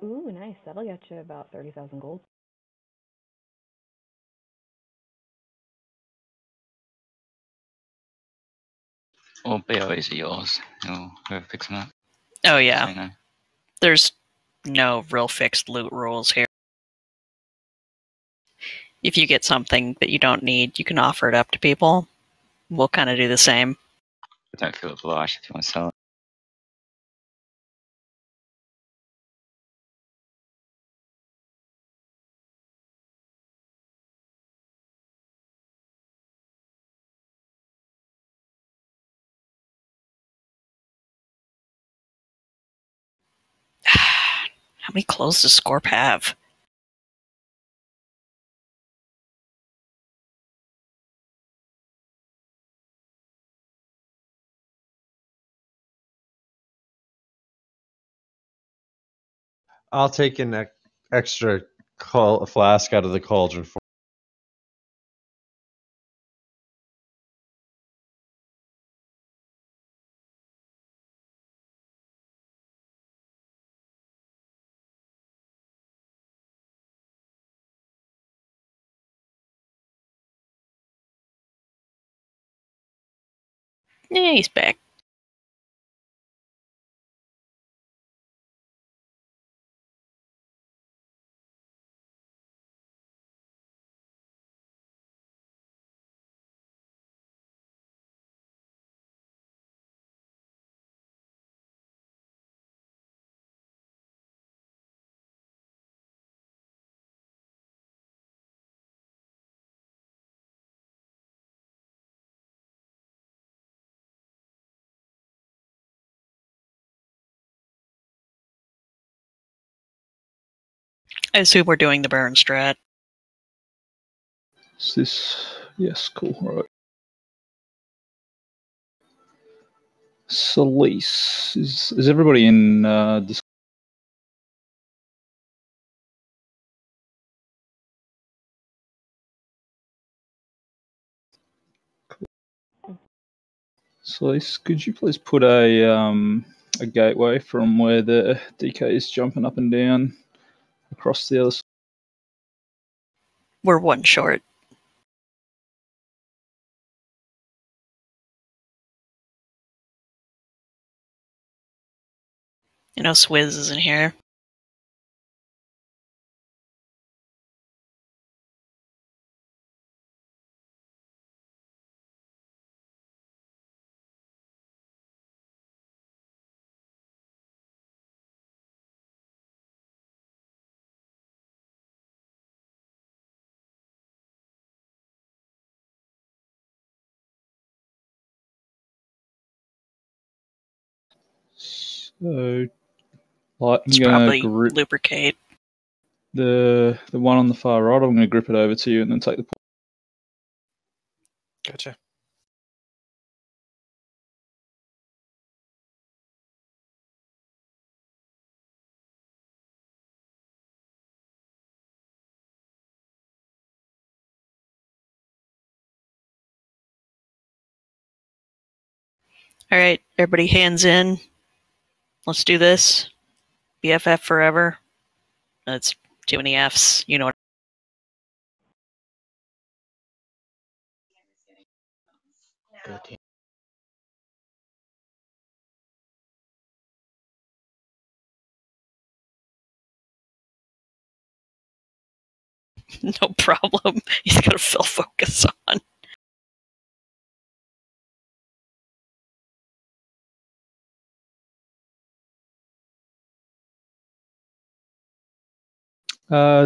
Ooh, nice. That'll get you about 30,000 gold. Or BOEs are yours. Or whoever picks them up. Oh, yeah. No. There's no real fixed loot rules here. If you get something that you don't need, you can offer it up to people. We'll kind of do the same. I don't feel obliged if you want to sell it. How many clothes does Scorp have? I'll take an extra flask out of the cauldron for. Yeah, he's back. I assume we're doing the Baron strat. Is this... Yes, cool, right. Solis. Is everybody in this? Solis, could you please put a gateway from where the DK is jumping up and down across the other side? We're one short. You know, Swizz isn't here. So, like, It's I'm gonna probably grip lubricate. the one on the far right. I'm gonna grip it over to you and then take the. Gotcha. All right, everybody hands in. Let's do this. BFF forever. That's too many Fs. You know what? Good. No problem. He's got to fill focus on.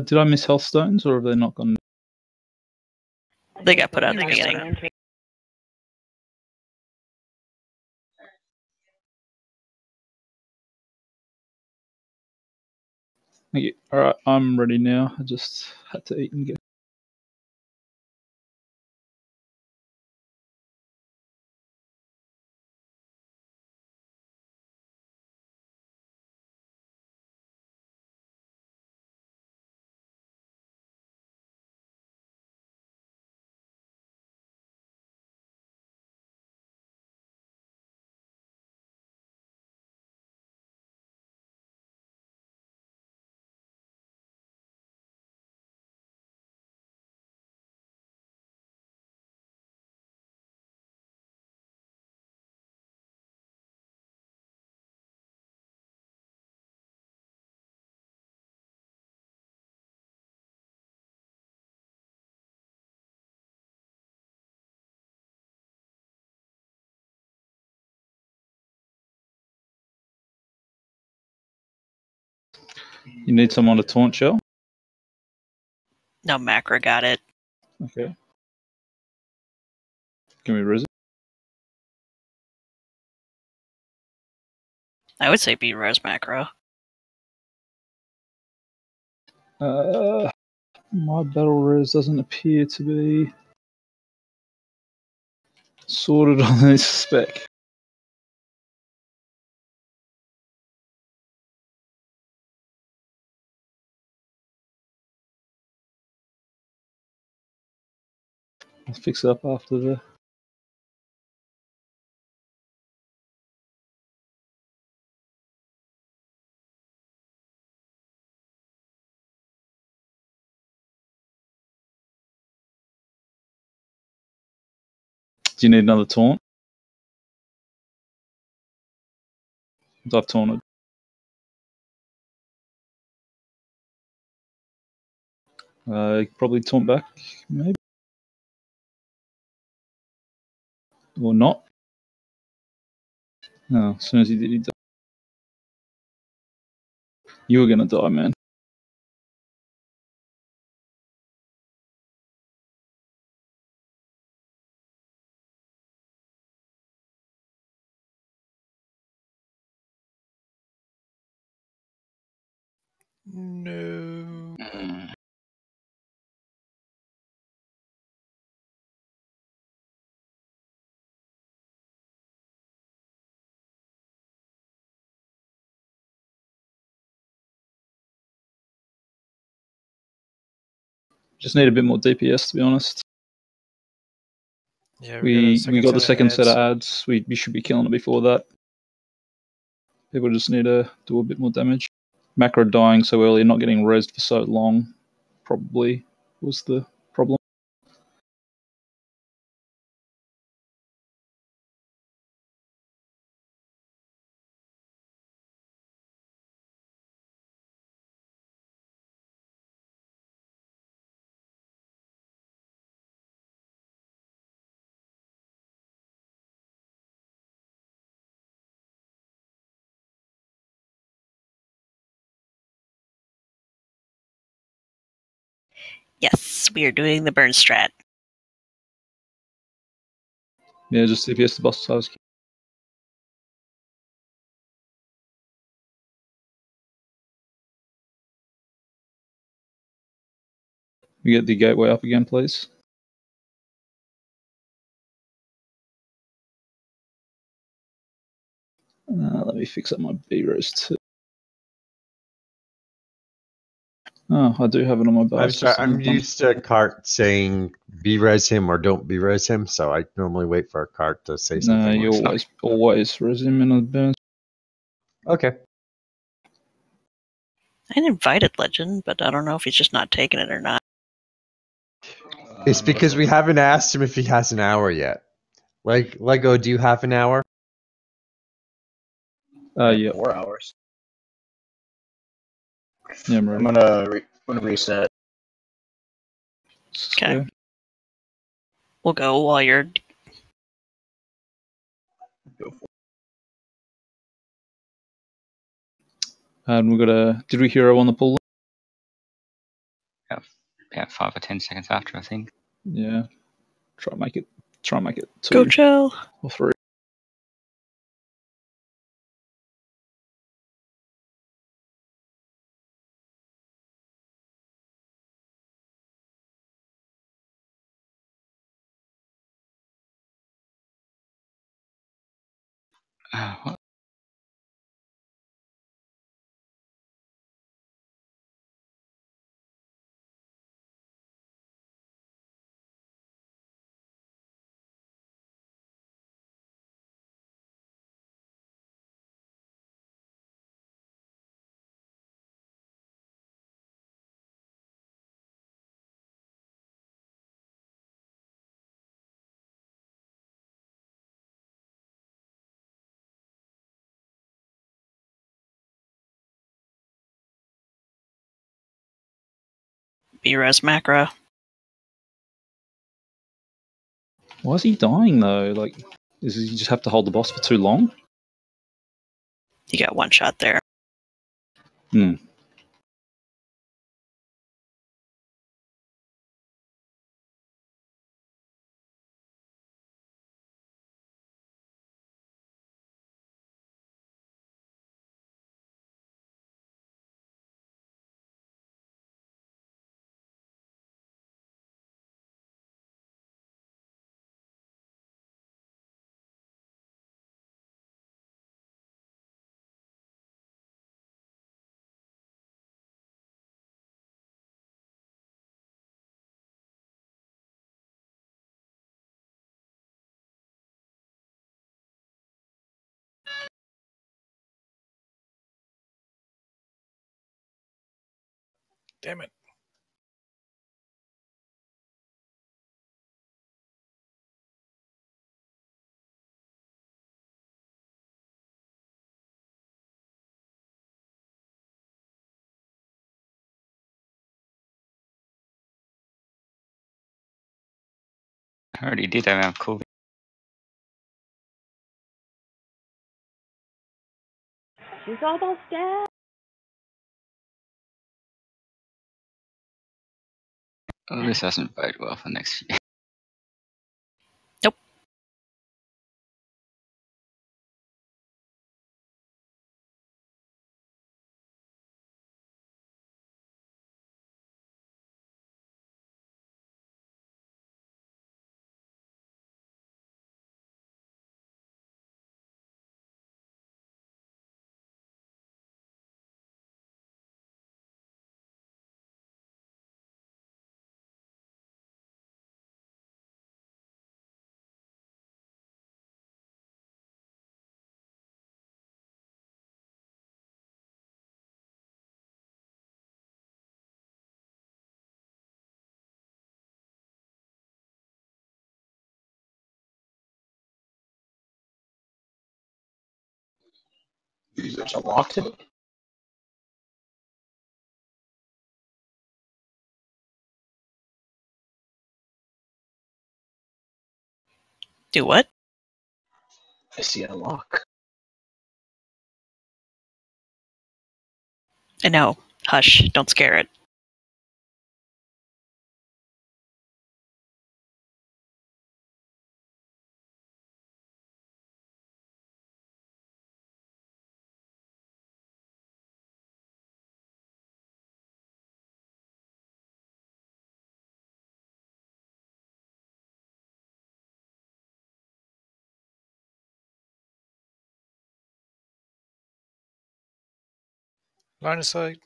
Did I miss health stones, or have they not gone? They got put out at the beginning. Thank you. All right, I'm ready now. I just had to eat and get. You need someone to taunt shell? No, Macro got it. Okay. Can we res it? I would say be res Macro. My battle res doesn't appear to be sorted on this spec. I'll fix it up after the... Do you need another taunt? I've taunted. Probably taunt back, maybe? Or not? No, as soon as he did, he died. You were gonna die, man. No. Mm. Just need a bit more DPS, to be honest. Yeah, We got the second set of ads. ads. We should be killing it before that. People just need to do a bit more damage. Macro dying so early and not getting rezzed for so long probably was the problem. Yes, we are doing the burn strat. Yeah, just DPS the boss size. We get the gateway up again, please. Let me fix up my B roast too. Oh, I do have it on my bar. I'm sorry. I'm used to Cart saying "B-res him" or "Don't B-res him," so I normally wait for a Cart to say No, something. you always res him in advance. Okay. I invited Legend, but I don't know if he's just not taking it or not. It's because we haven't asked him if he has an hour yet. Like Lego, do you have an hour? Yeah. 4 hours. Yeah, I'm I'm ready. gonna reset. Okay. We'll go while you're... Go for And we got a... Did we hero on the pull? About 5 or 10 seconds after, I think. Yeah. Try and make it 2 Go chill. or 3. What? B-res macro. Why is he dying though? Like, does he just have to hold the boss for too long? You got one shot there. Hmm. Damn it. I already did have COVID. She's almost dead. Oh, this doesn't bode well for next year. Nope. Users unlocked it. Do what? I see unlock. No. Hush. Don't scare it. Line of sight.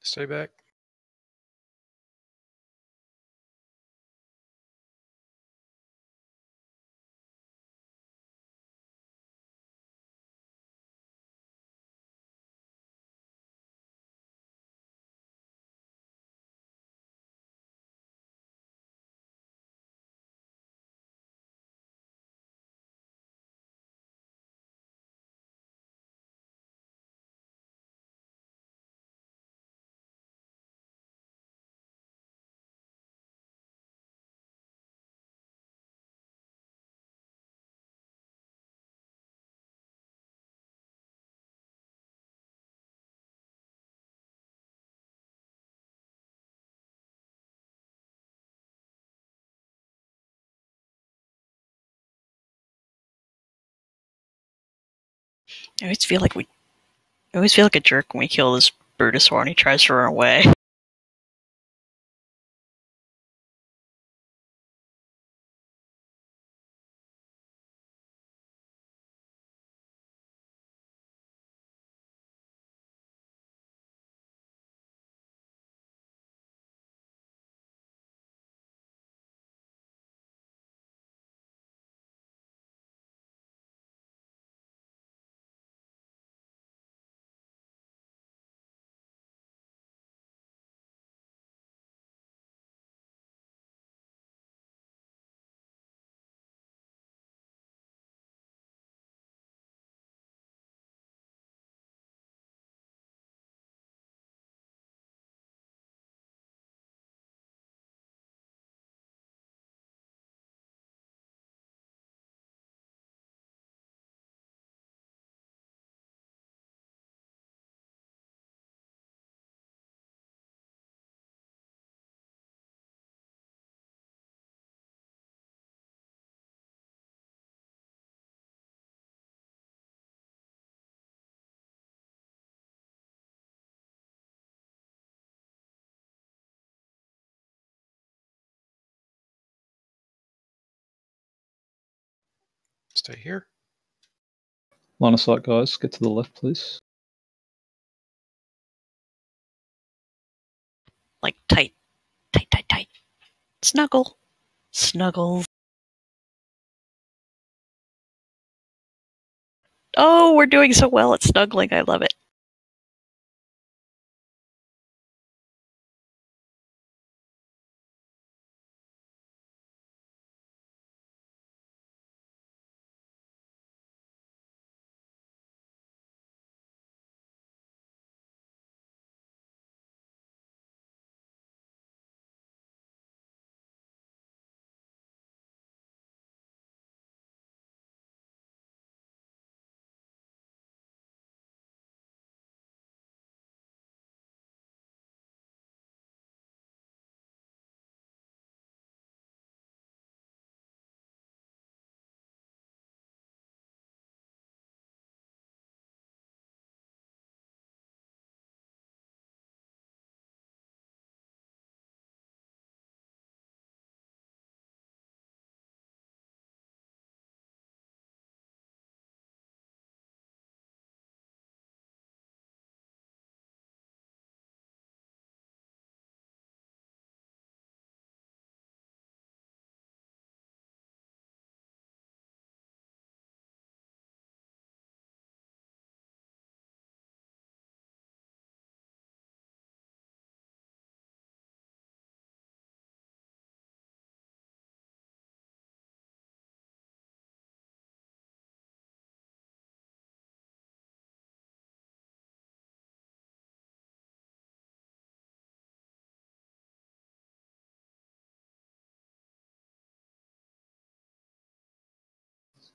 Stay back. I always feel like a jerk when we kill this Brutusaur and he tries to run away. Stay here. Line of sight, guys. Get to the left, please. Like tight, tight, tight, tight. Snuggle. Snuggles. Oh, we're doing so well at snuggling. I love it.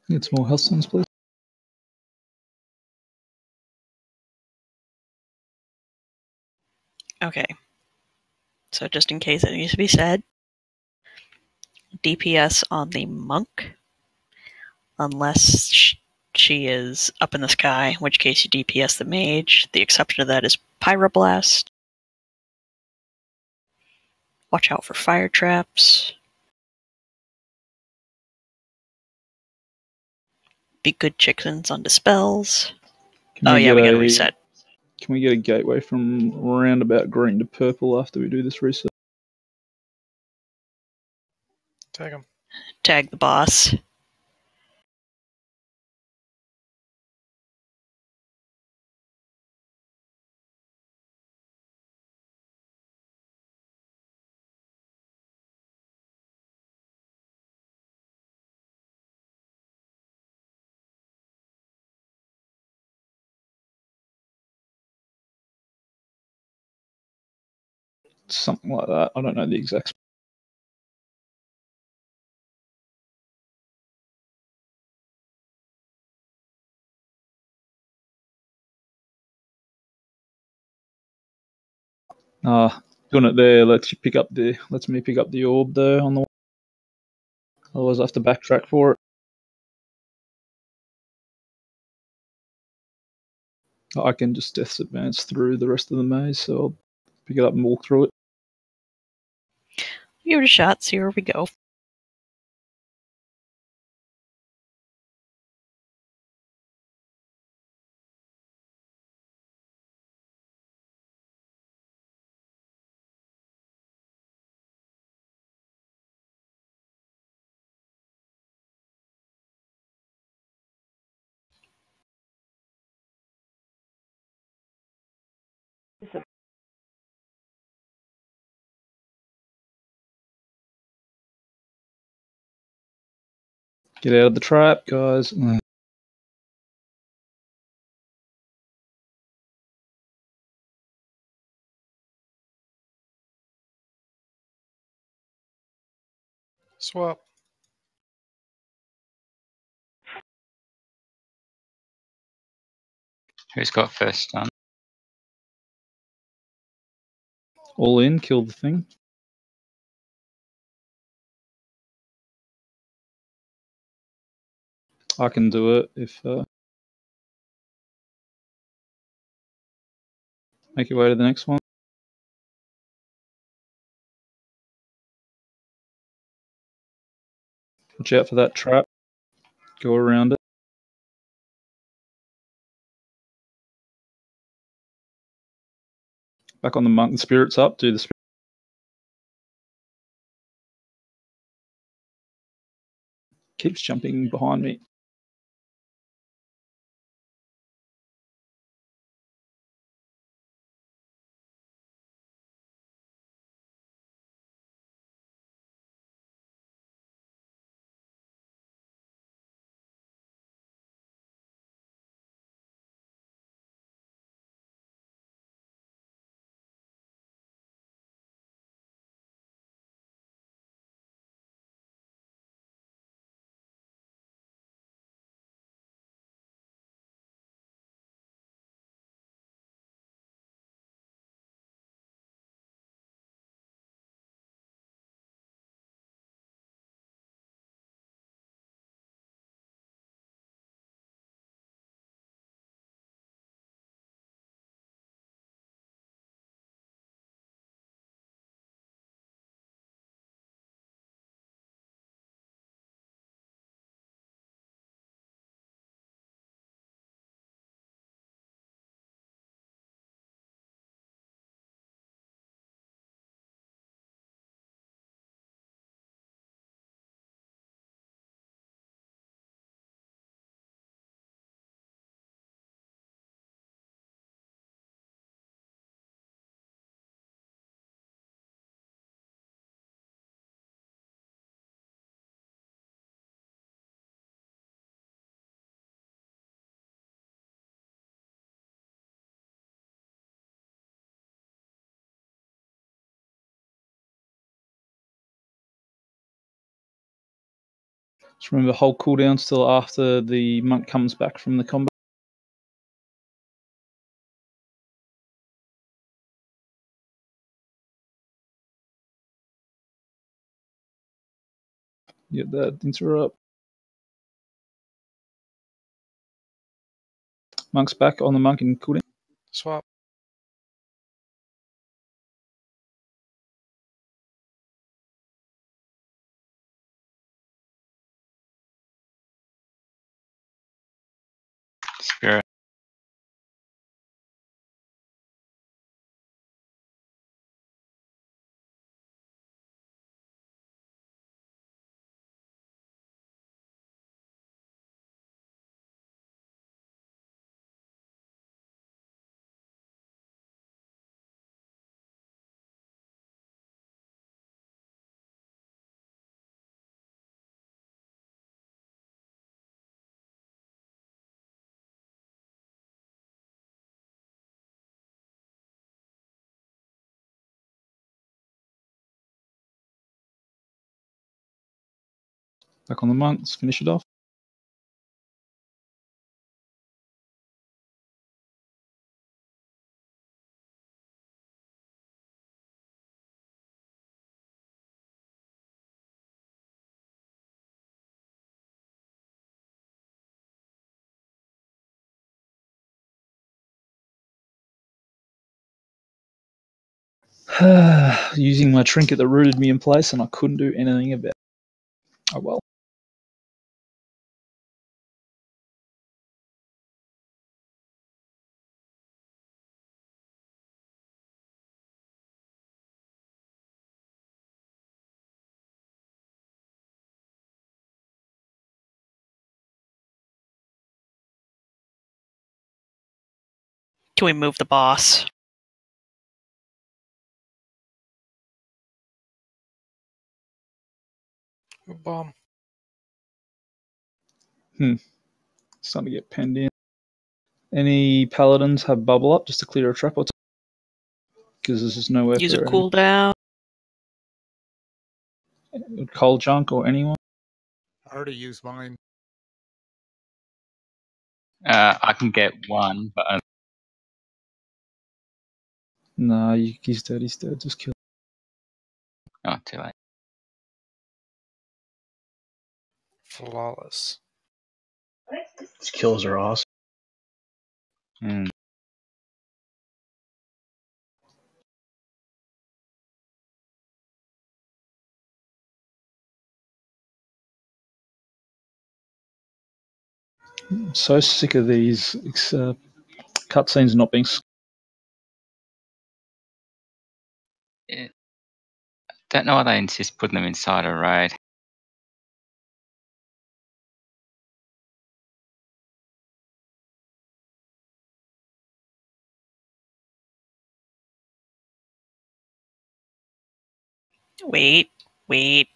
Need some more health stones, please. Okay. So just in case it needs to be said, DPS on the monk, unless she is up in the sky, in which case you DPS the mage. The exception to that is Pyroblast. Watch out for fire traps. Be good chickens on dispels. Oh yeah, we gotta reset. Can we get a gateway from roundabout green to purple after we do this reset? Tag him. Tag the boss. Something like that. I don't know the exact. Doing it there lets me pick up the orb there on the. Otherwise, I have to backtrack for it. I can just death advance through the rest of the maze, so I'll pick it up and walk through it. Give it a shot, see where we go. Get out of the trap, guys. Swap. Who's got first stun? All in, kill the thing. I can do it if. Make your way to the next one. Watch out for that trap. Go around it. Back on the monk. The spirit's up. Do the spirit. Keeps jumping behind me. Just remember, hold cooldown still after the monk comes back from the combat. Get that interrupt. Monk's back on the monk and cooldown. Swap. Spirit. Back on the monk. Let's finish it off. Using my trinket that rooted me in place, and I couldn't do anything about it. Oh well. Can we move the boss? Bomb. Starting to get penned in. Any paladins have bubble up just to clear a trap or two? Because this is nowhere Use a for cooldown. cold junk or anyone. I already used mine. I can get one, but Nah, he's dead. He's dead. Just kill. oh, too late. Flawless. These kills are awesome. Mm. I'm so sick of these cutscenes not being. Don't know why they insist putting them inside a raid. Wait, wait.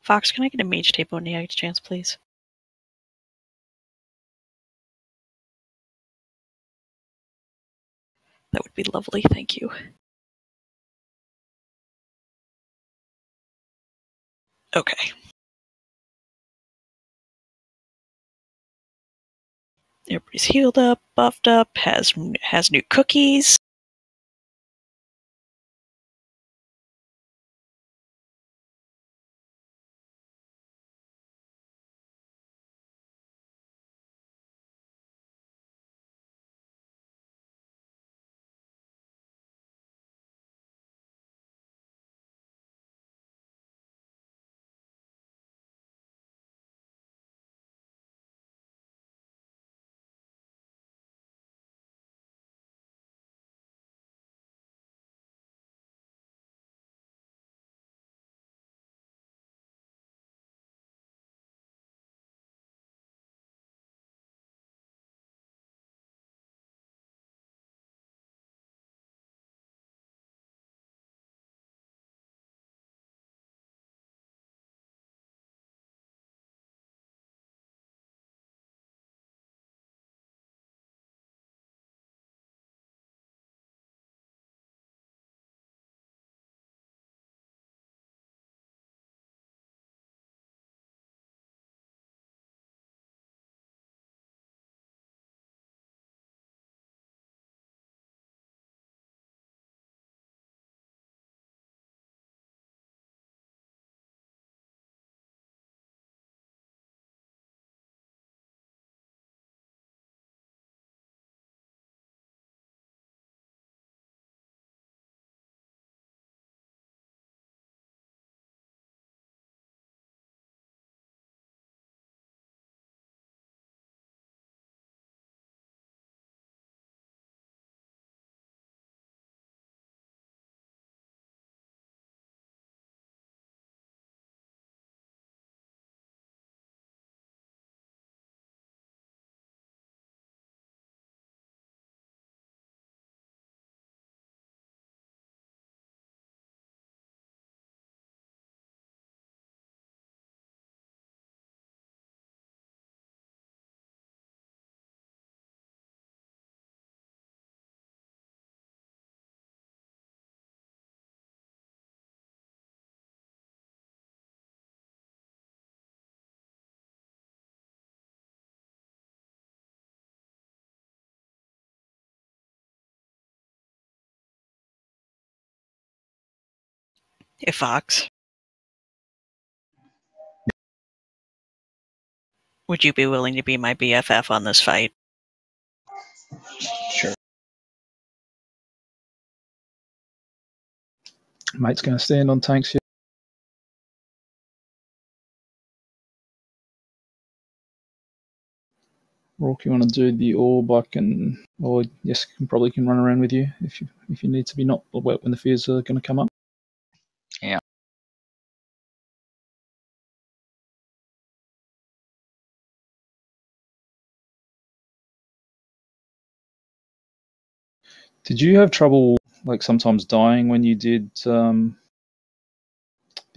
Fox, can I get a mage tape when you get a chance, please? That would be lovely, thank you. Okay. Everybody's healed up, buffed up, has new cookies. Hey, Fox. Would you be willing to be my BFF on this fight? Sure. Mate's going to stand on tanks here. Rourke, you want to do the orb? I can, or yes, probably can run around with you if you need to be not wet when the fears are going to come up. Yeah. Did you have trouble, like sometimes dying when you did the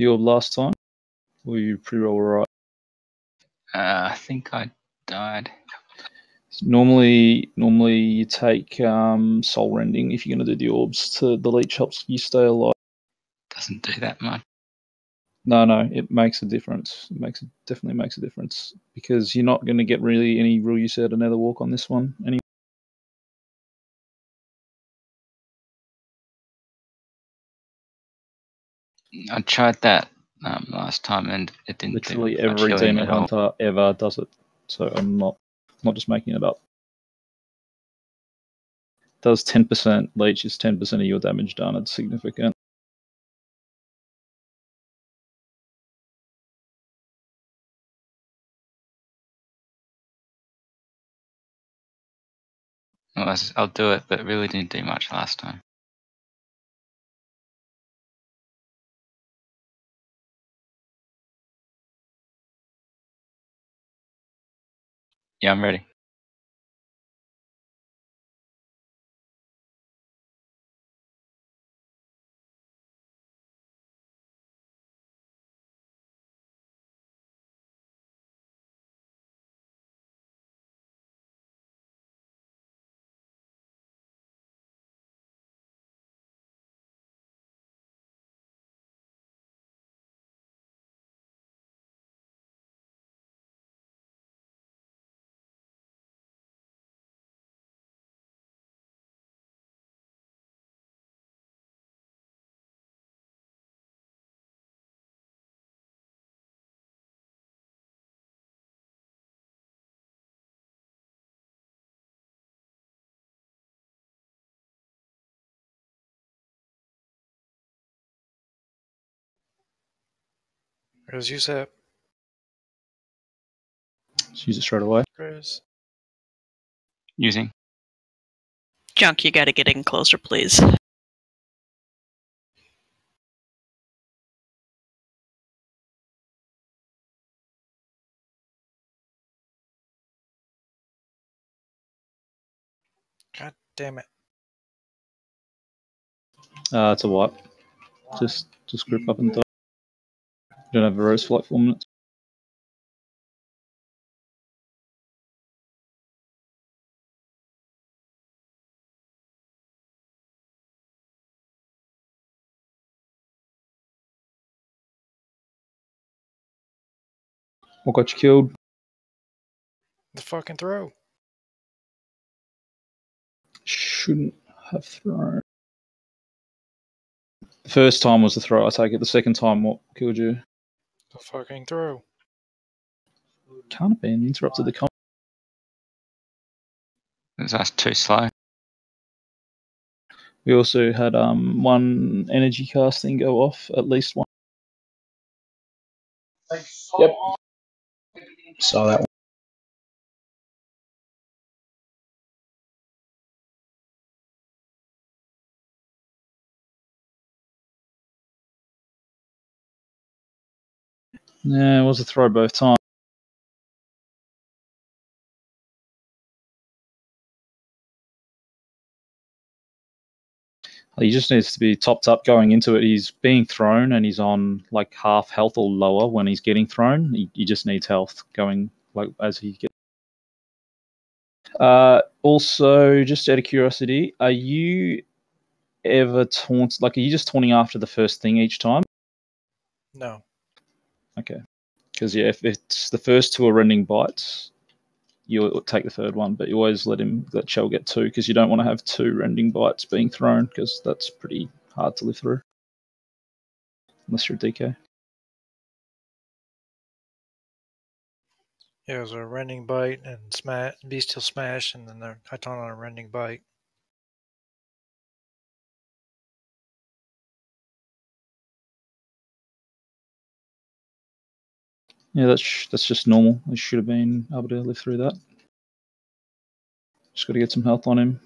orb last time? Or were you pretty well alright? I think I died. Normally you take soul rending if you're going to do the orbs. To the leech helps you stay alive. Doesn't do that much. No, it makes a difference. Definitely makes a difference because you're not going to get really any real use out of Nether Walk on this one. I tried that last time and it didn't. Literally do much every healing demon at all. hunter ever does it. so I'm not just making it up. Does 10% leech is 10% of your damage done. It's significant. Well, I'll do it, but it really didn't do much last time. Yeah, I'm ready. As you said, Just use it straight away. Chris. Using. Junk, you gotta get in closer, please. God damn it. It's a wipe. Just group up and die. You don't have a rose for like 4 minutes. What got you killed? The fucking throw. Shouldn't have thrown. The first time was the throw, I take it. The second time, what killed you? The fucking throw. Can't have been. Interrupted the combat. That's too slow. We also had one energy casting go off, at least one. Yep. Saw that one. Yeah, it was a throw both times. He just needs to be topped up going into it. He's being thrown and he's on like half health or lower when he's getting thrown. He just needs health going like as he gets. Also, just out of curiosity, are you ever taunt? Like, are you just taunting after the first thing each time? No. Okay, because yeah, if it's the first two are rending bites, you'll take the third one, but you always let Shell get two because you don't want to have two rending bites being thrown because that's pretty hard to live through unless you're a DK. Yeah, it was a rending bite and smash, bestial smash, and then I taunt on a rending bite. Yeah, that's just normal. I should have been able to live through that. Just got to get some health on him.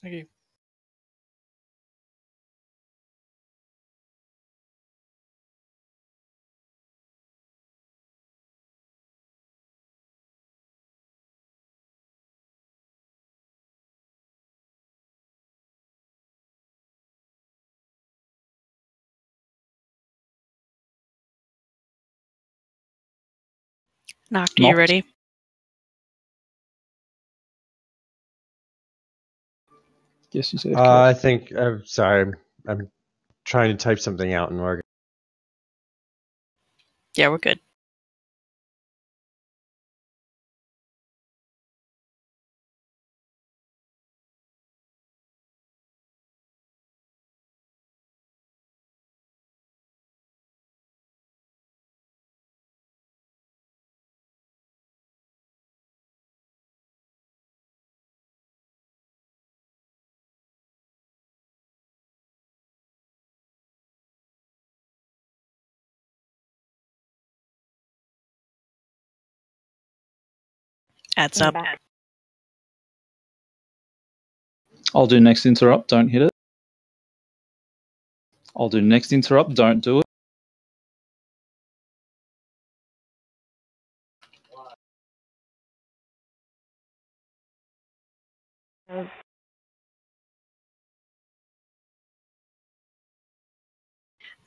Thank you. Knocked, are you Knocked. ready? Yes, you said. I think. Sorry, I'm trying to type something out in Oregon. Yeah, we're good. Adds I'm up. back. I'll do next interrupt. Don't hit it. I'll do next interrupt. Don't do it.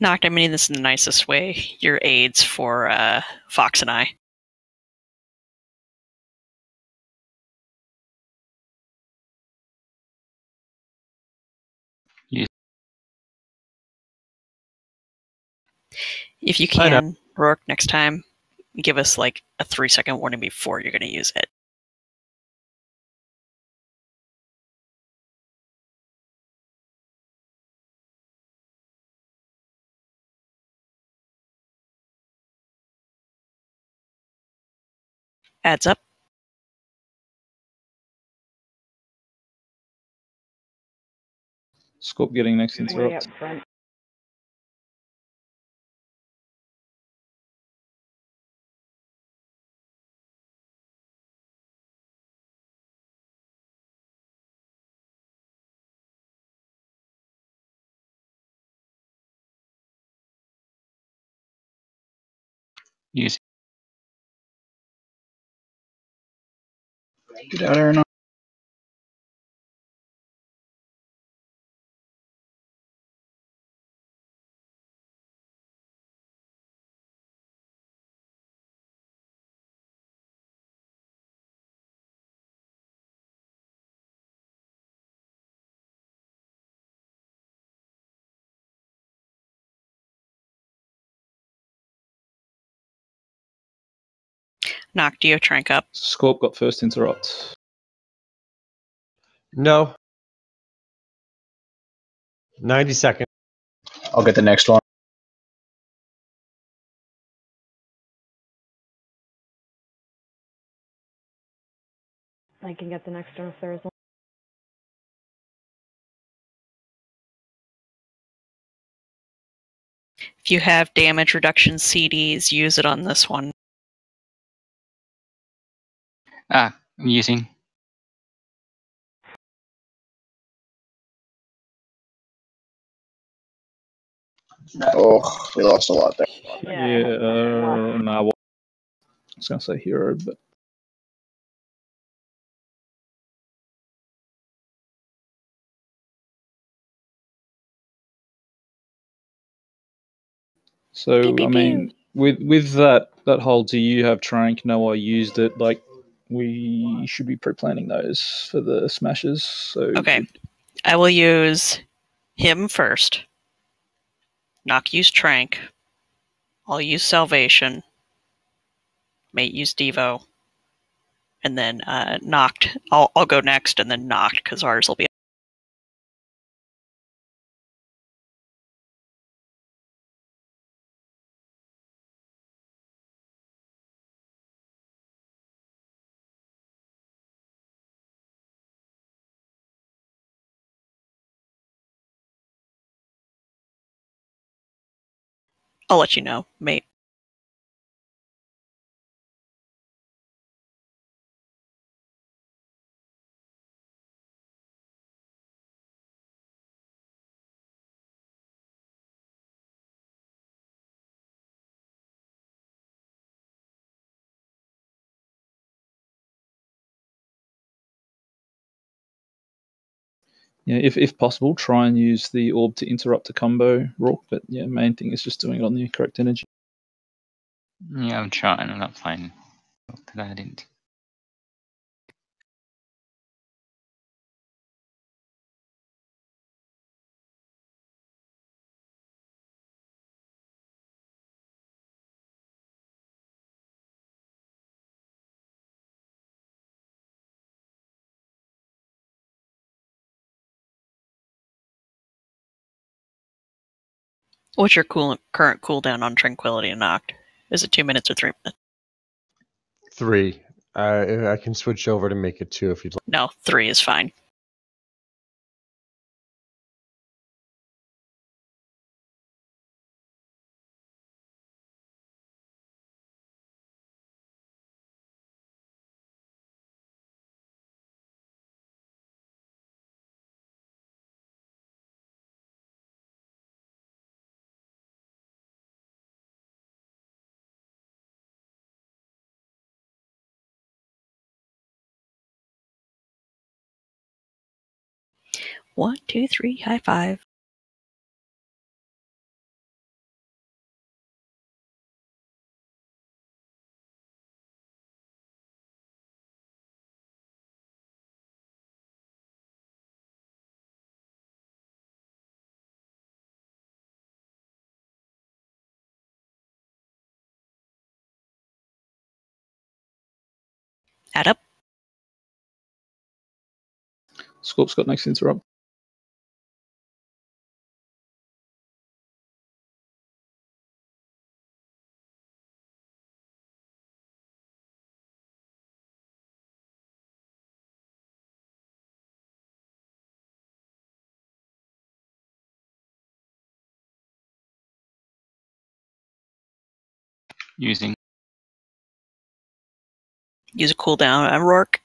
Knocked, I mean this in the nicest way. Your aids for Fox and I. Yes. If you I know. can, Rourke, next time, give us like a 3-second warning before you're going to use it. Adds up. Scorp getting next Way interrupt. up front. Yes. Get out there or not? Knocked, do you have Trank up? Scorp got first interrupt. No. 90 seconds. I'll get the next one. I can get the next one if there is one. If you have damage reduction CDs, use it on this one. I'm using. Oh, we lost a lot there. Yeah. Nah, well, I was going to say hero, but so Pew, pew, I mean, with that whole do you have Trank? No, I used it. Like we should be pre-planning those for the smashes. So Okay. I will use him first. Knock use Trank. I'll use Salvation. Mate use Devo. And then Knocked. I'll go next and then Knocked because ours will be. I'll let you know, mate. yeah, if possible, try and use the orb to interrupt a combo, Rourke. But yeah, main thing is just doing it on the correct energy. Yeah, I'm trying. I'm not finding. That I didn't. What's your current cooldown on Tranquility and Noct? Is it 2 minutes or 3 minutes? 3. I can switch over to make it 2 if you'd like. No, 3 is fine. One, two, three, high five. Add up. Scorp's got next interrupt. Using. Use a cooldown on Rourke.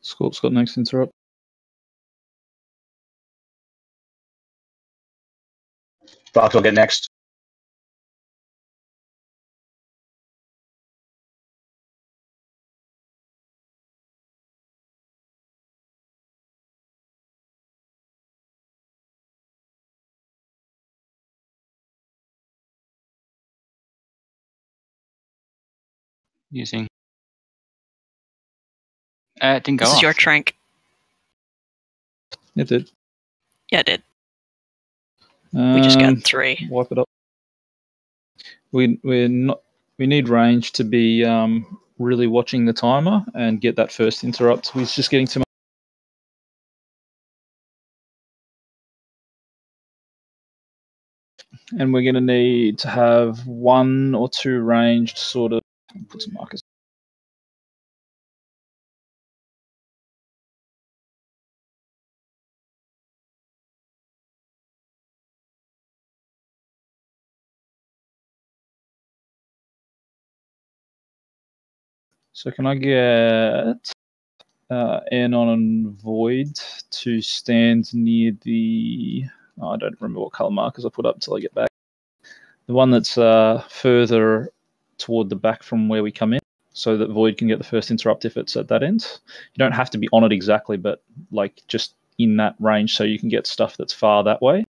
Scorp's got next interrupt. Fox will get next. Using. It didn't go This off. is your Trank. It did. Yeah, it did. We just got 3. Wipe it up. We need range to be really watching the timer and get that first interrupt. We're just getting too much. And we're going to need to have 1 or 2 ranged sort of. Put some markers. So can I get Anon and Void to stand near the... I don't remember what color markers I put up until I get back. The one that's further toward the back from where we come in, so that Void can get the first interrupt if it's at that end. You don't have to be on it exactly, but like just in that range so you can get stuff that's far that way.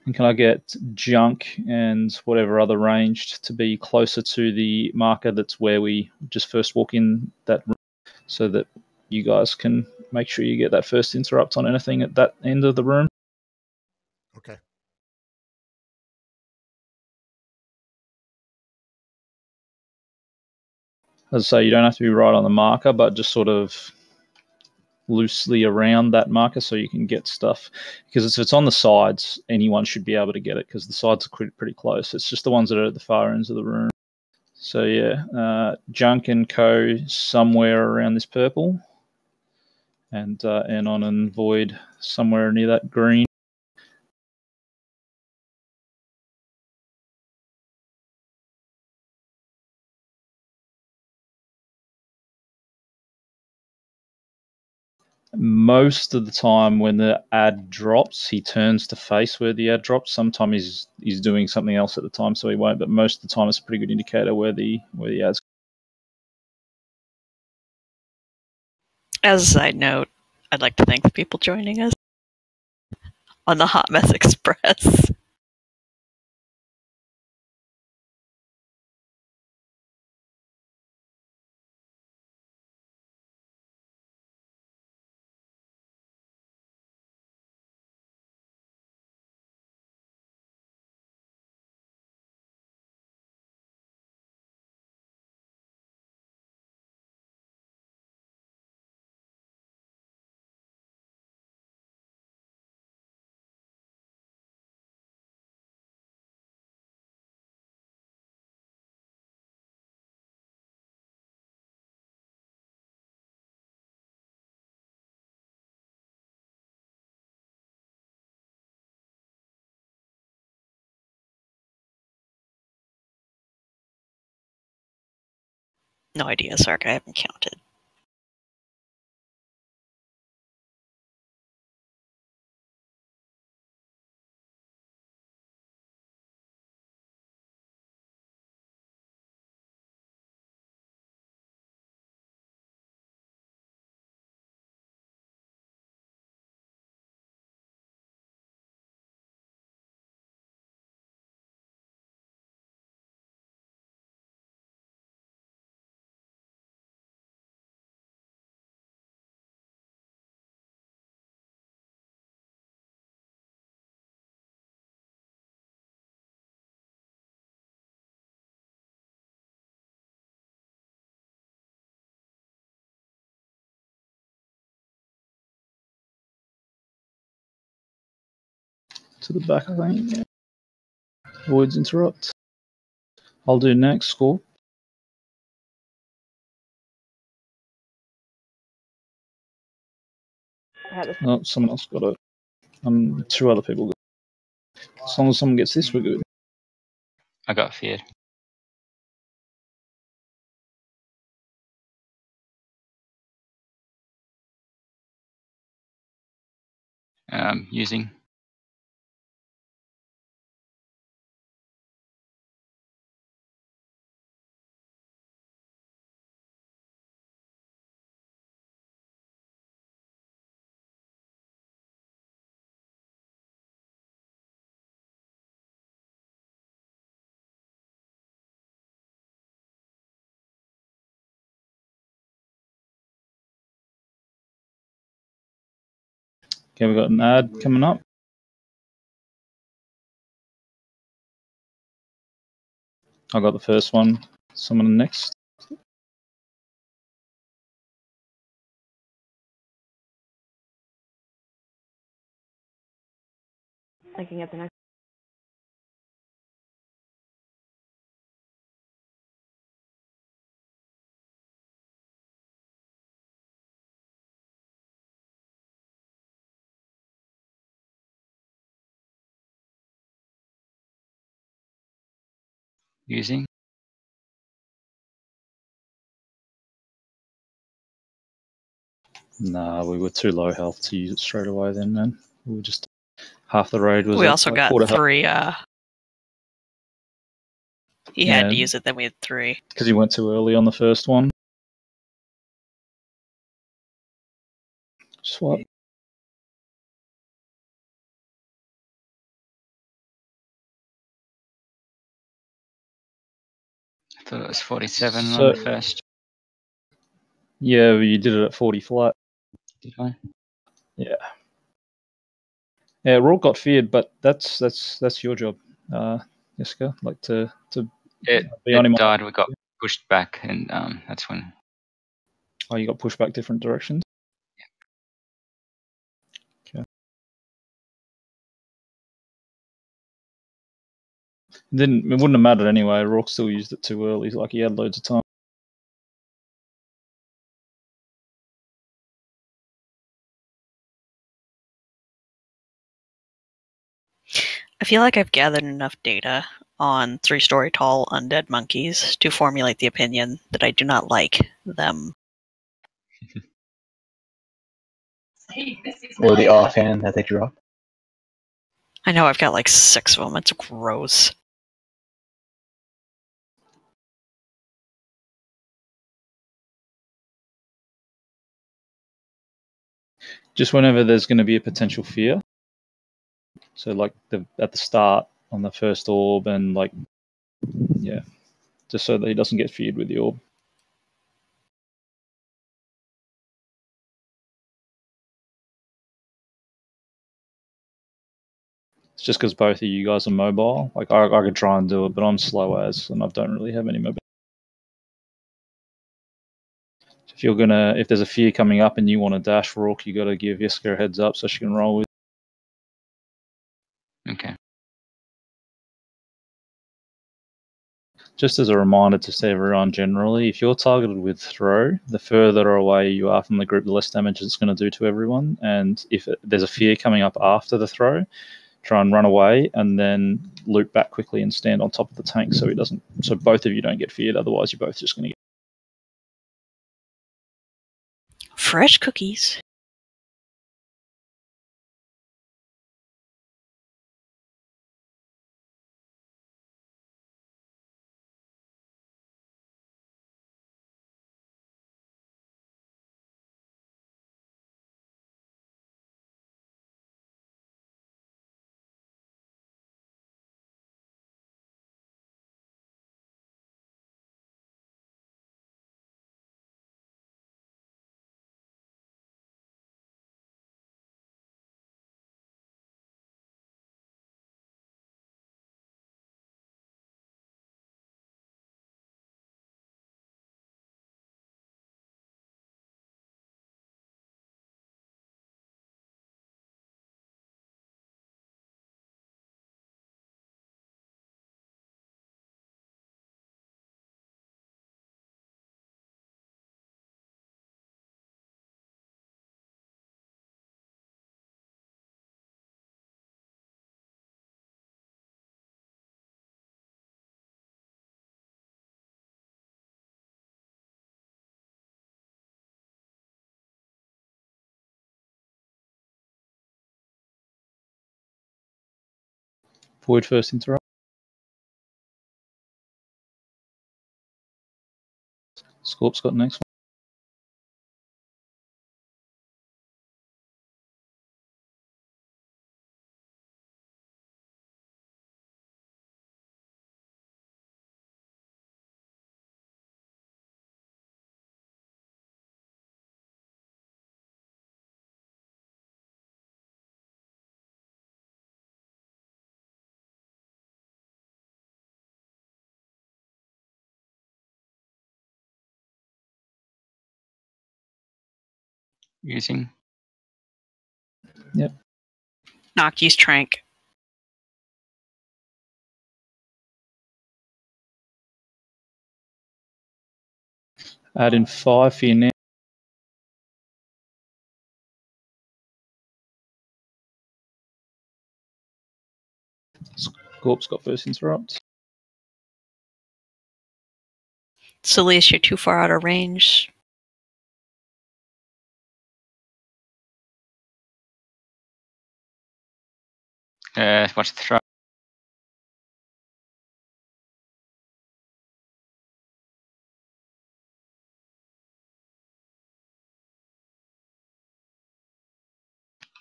And can I get Junk and whatever other ranged to be closer to the marker that's where we just first walk in that room, so that you guys can make sure you get that first interrupt on anything at that end of the room? Okay. As I say, you don't have to be right on the marker, but just sort of loosely around that marker so you can get stuff. Because if it's on the sides, anyone should be able to get it because the sides are pretty close. It's just the ones that are at the far ends of the room. So yeah, Junk and Co somewhere around this purple, and Anon and Void somewhere near that green. Most of the time when the ad drops, he turns to face where the ad drops. Sometimes he's doing something else at the time, so he won't. But most of the time, it's a pretty good indicator where the ad's. As a side note, I'd like to thank the people joining us on the Hot Mess Express. No idea, Sark. I haven't counted. To the back, I think. Yeah. Avoids interrupt. I'll do next. Score. Oh, someone else got it. Two other people got it. As long as someone gets this, we're good. I got feared. Using. Okay, we've got an ad coming up. I got the first one. Someone next. I can get the next. Using. Nah, we were too low health to use it straight away then, man. We were just half the raid was. We also got quarter health. 3. He had Yeah. to use it, then we had 3. Because he went too early on the first one. Swap. I thought it was 47 So- on the first. Yeah, but you did it at 40 flat. Did I? Yeah. Yeah, Rourke got feared, but that's your job, Jessica. Like to It be on him. died. We got pushed back, and that's when. Oh, you got pushed back different directions. Okay. It wouldn't have mattered anyway. Rourke still used it too early. Like he had loads of time. I feel like I've gathered enough data on 3-story tall undead monkeys to formulate the opinion that I do not like them. Or the offhand that they drop. I know I've got like 6 of them. It's gross. Just whenever there's going to be a potential fear. So like at the start on the first orb, and like, yeah, just so that he doesn't get feared with the orb. It's just because both of you guys are mobile. Like I could try and do it, but I'm slow as, and I don't really have any mobility. If there's a fear coming up and you want to dash Rourke, you got to give Yiska a heads up so she can roll with. Okay. Just as a reminder to everyone generally, if you're targeted with throw, the further away you are from the group, the less damage it's going to do to everyone. And if there's a fear coming up after the throw, try and run away and then loop back quickly and stand on top of the tank so both of you don't get feared. Otherwise, you're both just going to get. Fresh cookies. Void first interrupt. Scorp's got the next Using. Yep. Noctis Trank. Add in 5 for your now. Scorp's got first interrupt. Celeste, you're too far out of range. What's the throw?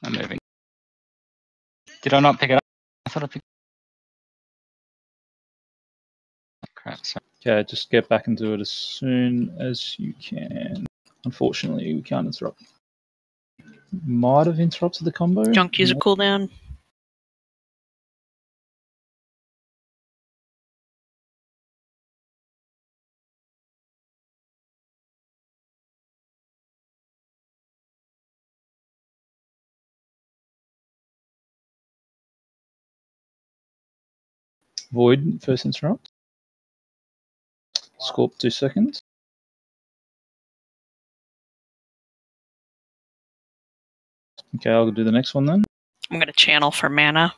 I'm moving. Did I not pick it up? I thought I picked. Crap. Sorry. Okay, just get back and do it as soon as you can. Unfortunately, we can't interrupt. Might have interrupted the combo. Junk user cooldown. Void first interrupt. Scorp 2 seconds. Okay, I'll do the next one then. I'm going to channel for mana.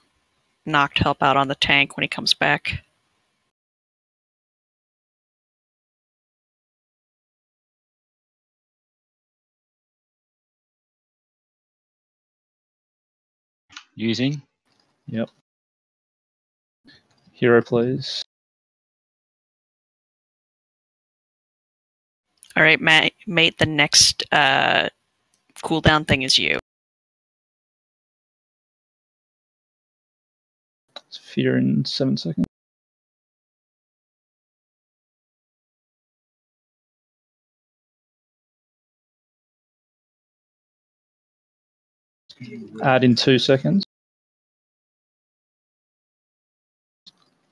Knocked help out on the tank when he comes back. Using. Yep. Hero, please. All right, mate. The next cooldown thing is you. Fear in 7 seconds. Add in 2 seconds.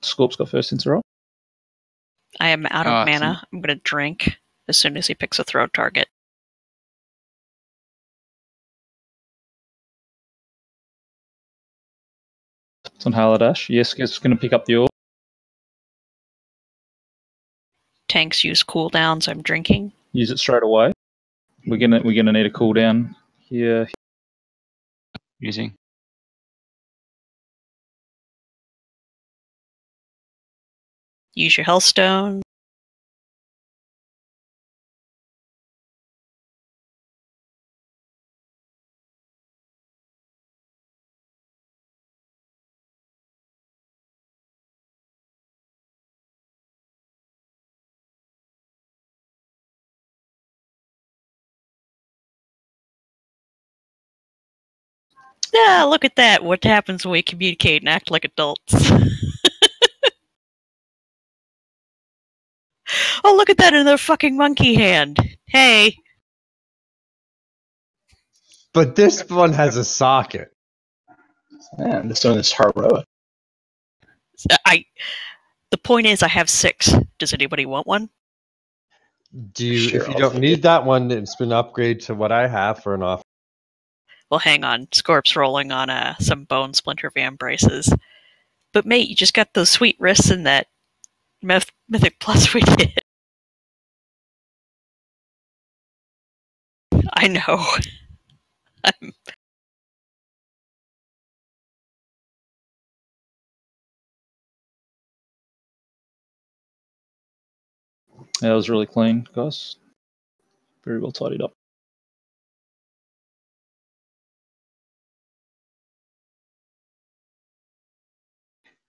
Scorp's got first interrupt. I am out of Oh, mana. I'm going to drink as soon as he picks a throw target. It's on Haladash. Yes, it's going to pick up the orb. Tanks use cooldowns. I'm drinking. Use it straight away. We're gonna need a cooldown here. Using. Use your Hellstone. Ah, look at that. What happens when we communicate and act like adults? Oh, look at that in their fucking monkey hand. Hey. But this one has a socket. Yeah, this one is heroic. The point is, I have 6. Does anybody want one? Do you? Sure, if you I'll don't take need it. that one, it's been upgraded to what I have for an off. Well, hang on. Scorp's rolling on some bone splinter van braces. But mate, you just got those sweet wrists and that Mythic Plus we did. I know. Yeah, that was really clean, guys. Very well tidied up.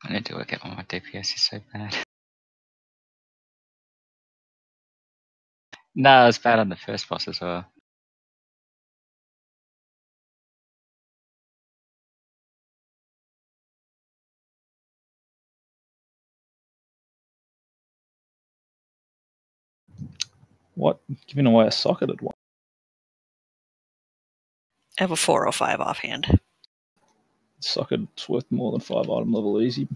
I need to work out why my DPS is so bad. No, it's bad on the first boss as well. What? Giving away a socketed one. I have a 405 offhand. Socket's worth more than 5 item level easy,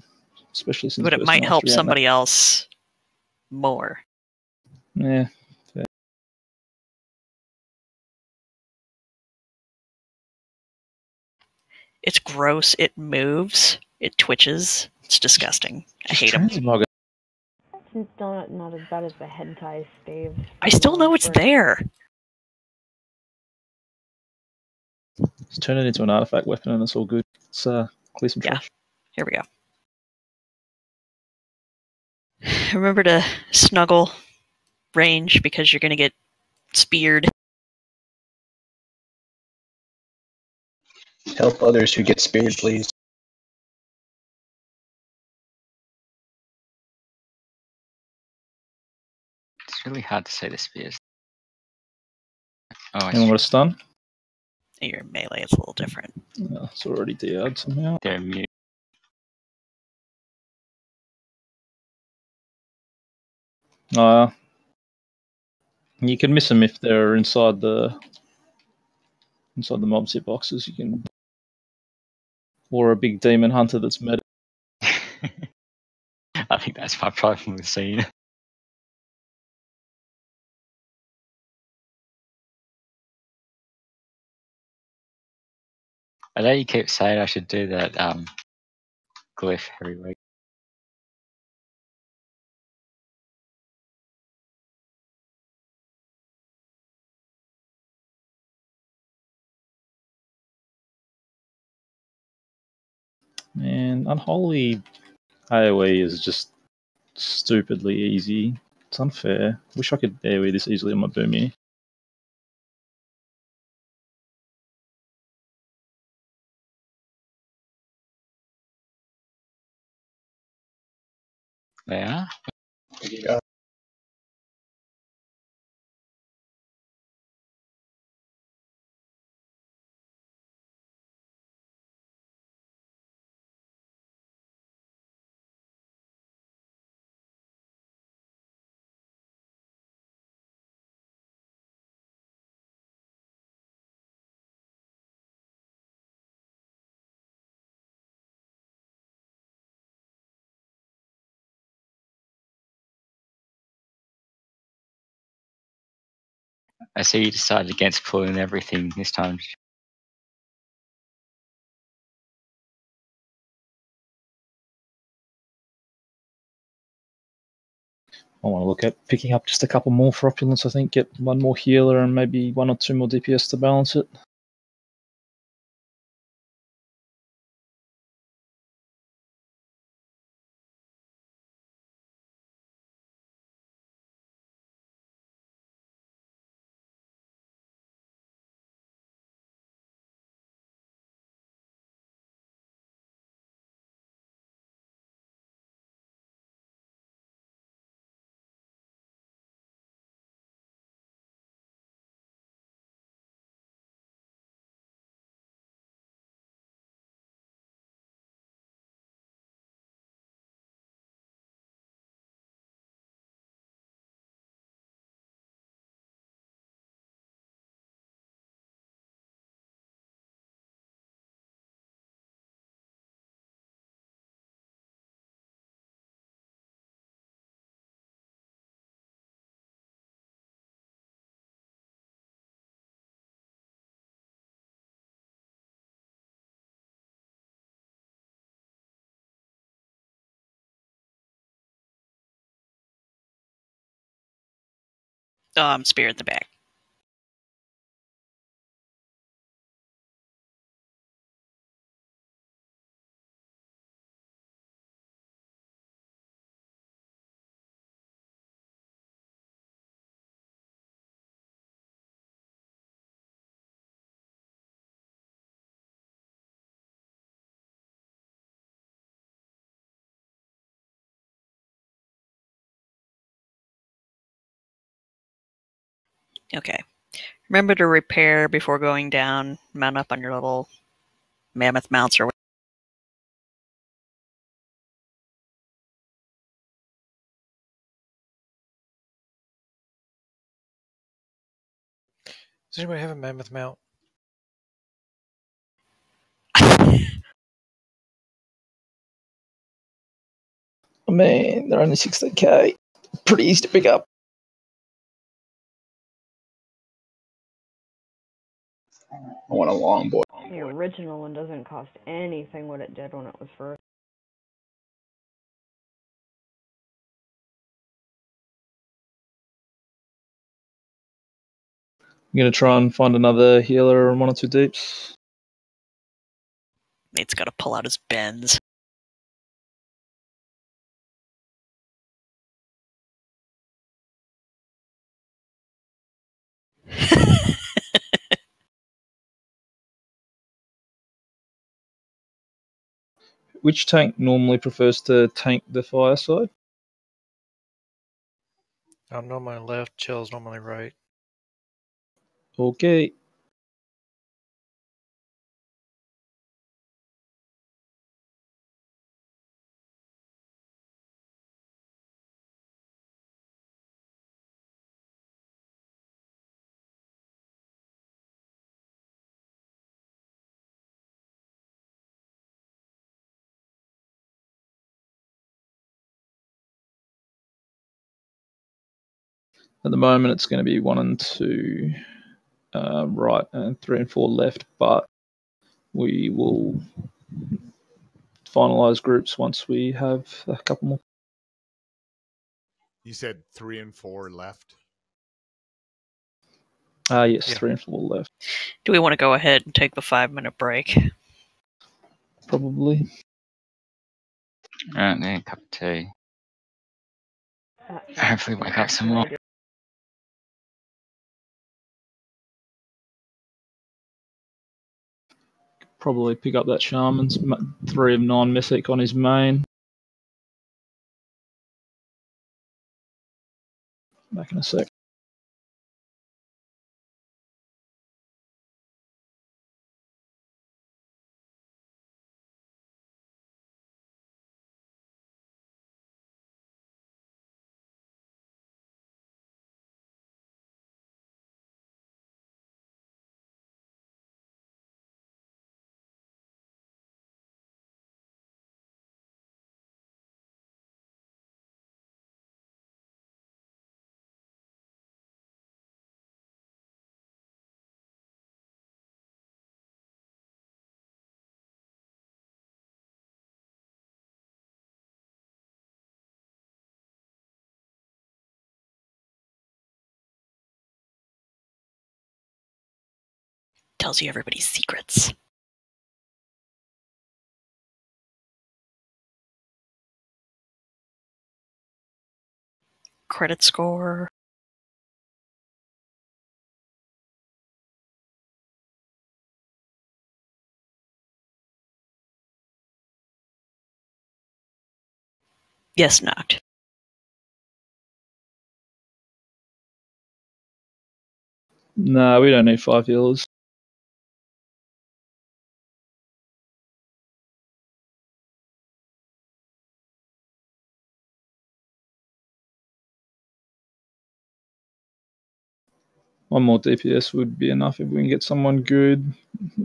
especially since. But it might help mastery ain't somebody else more. Yeah. Fair. It's gross. It moves. It twitches. It's disgusting. I hate them. Transmog it. It's not as bad as the hentai staves. I still know it's there. Just turn it into an artifact weapon and it's all good. Let's clear some Yeah. trash. Here we go. Remember to snuggle range because you're going to get speared. Help others who get speared, please. It's really hard to say the spears. Oh, Anyone got a stun? Your melee is a little different. No, it's already DR'd somehow. they're immune. You can miss them if they're inside the mob sit boxes. You can, or a big demon hunter that's meta. I think that's my problem with scene. I know you keep saying I should do that glyph every week. And unholy AoE is just stupidly easy. It's unfair. Wish I could AoE this easily on my boomy. They are. I see you decided against pulling everything this time. I want to look at picking up just a couple more for opulence. I think get one more healer and maybe 1 or 2 more DPS to balance it. Spear in the back. Okay. Remember to repair before going down. Mount up on your little mammoth mounts or Does anybody have a mammoth mount? Oh man, they're only 16k. Pretty easy to pick up. I want a longbow. The original one doesn't cost anything what it did when it was first. I'm going to try and find another healer and 1 or 2 deeps. Nate's got to pull out his bends. Which tank normally prefers to tank the fire side? I'm normally left, Chill's normally right. Okay. At the moment, it's going to be 1 and 2 right and 3 and 4 left, but we will finalize groups once we have a couple more. You said 3 and 4 left. Yes, Yeah. 3 and 4 left. Do we want to go ahead and take the 5-minute break? Probably. Alright, then a cup of tea. Hopefully wake up some more. Probably pick up that shaman's 3 of 9 mythic on his main. Back in a sec. Tells you everybody's secrets. Credit score. Yes, knocked. No, we don't need 5 healers. One more DPS would be enough if we can get someone good,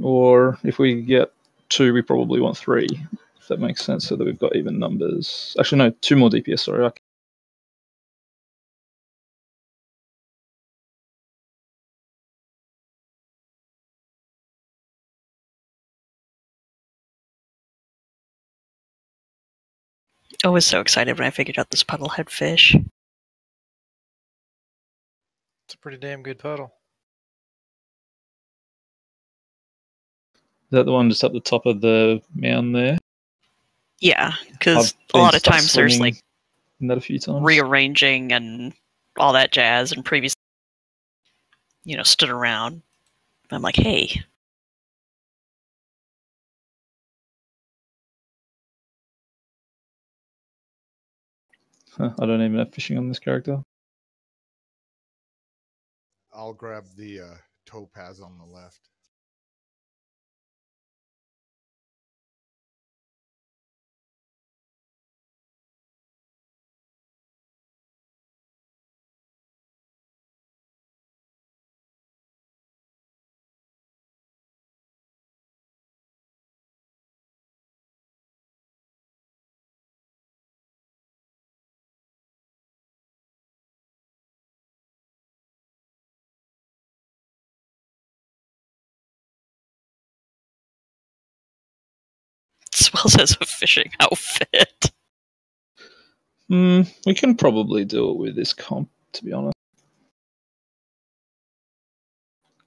or if we get 2, we probably want 3, if that makes sense, so that we've got even numbers. Actually, no, 2 more DPS, sorry. I was so excited when I figured out this puddle had fish. It's a pretty damn good puddle. Is that the one just up the top of the mound there? Yeah, because I've a been lot of stuck times there's swimming like in that a few times. rearranging and all that jazz, and previously, stood around. I'm like, hey. I don't even have fishing on this character. I'll grab the topaz on the left. Swells as a fishing outfit. We can probably do it with this comp, to be honest.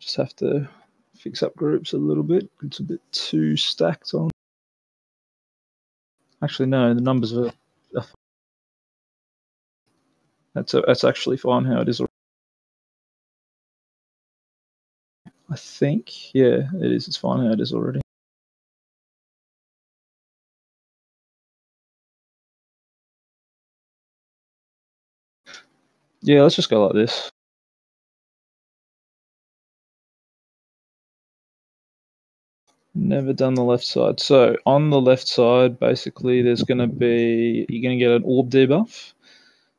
Just have to fix up groups a little bit. It's a bit too stacked on. Actually, no, the numbers are that's actually fine how it is. I think, yeah, it is. It's fine how it is already. Yeah, let's just go like this. Never done the left side. So on the left side, basically, you're going to get an orb debuff.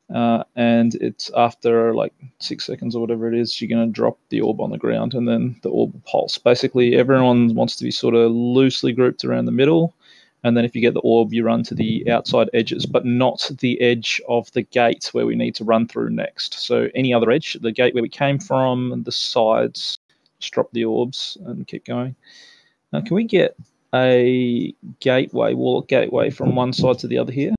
And it's after like 6 seconds or whatever it is, you're going to drop the orb on the ground and then the orb will pulse. Basically, everyone wants to be sort of loosely grouped around the middle. And then if you get the orb, you run to the outside edges, but not the edge of the gate where we need to run through next. So any other edge, the gate where we came from, the sides, just drop the orbs and keep going. Now, can we get a wall gateway from one side to the other here?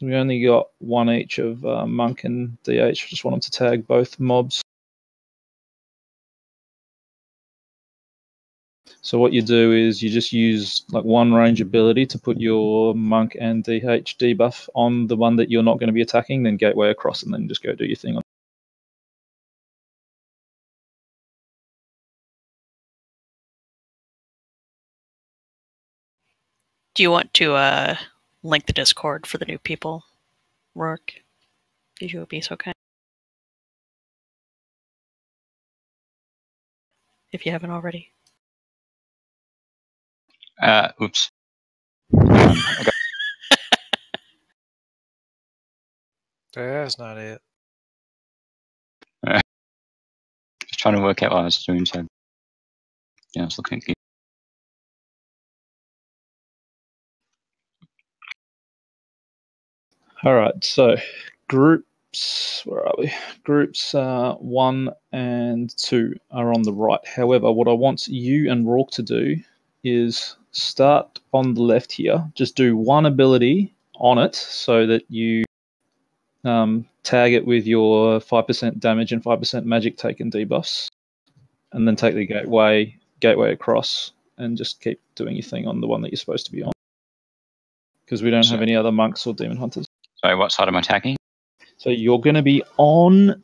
We only got one each of Monk and DH. Just want them to tag both mobs. So what you do is you just use like one range ability to put your Monk and DH debuff on the one that you're not going to be attacking, then gateway across, and then just go do your thing. Do you want to link the Discord for the new people, Rourke? Did you be okay? If you haven't already. Oops. That's not it. Just trying to work out what I was doing, so yeah, I was looking at it. All right, so groups, where are we? Groups 1 and 2 are on the right. However, what I want you and Rourke to do is start on the left here. Just do one ability on it so that you tag it with your 5% damage and 5% magic taken debuffs, and then take the gateway across, and just keep doing your thing on the one that you're supposed to be on. Because we don't have any other monks or demon hunters. Sorry, what side am I attacking? So you're going to be on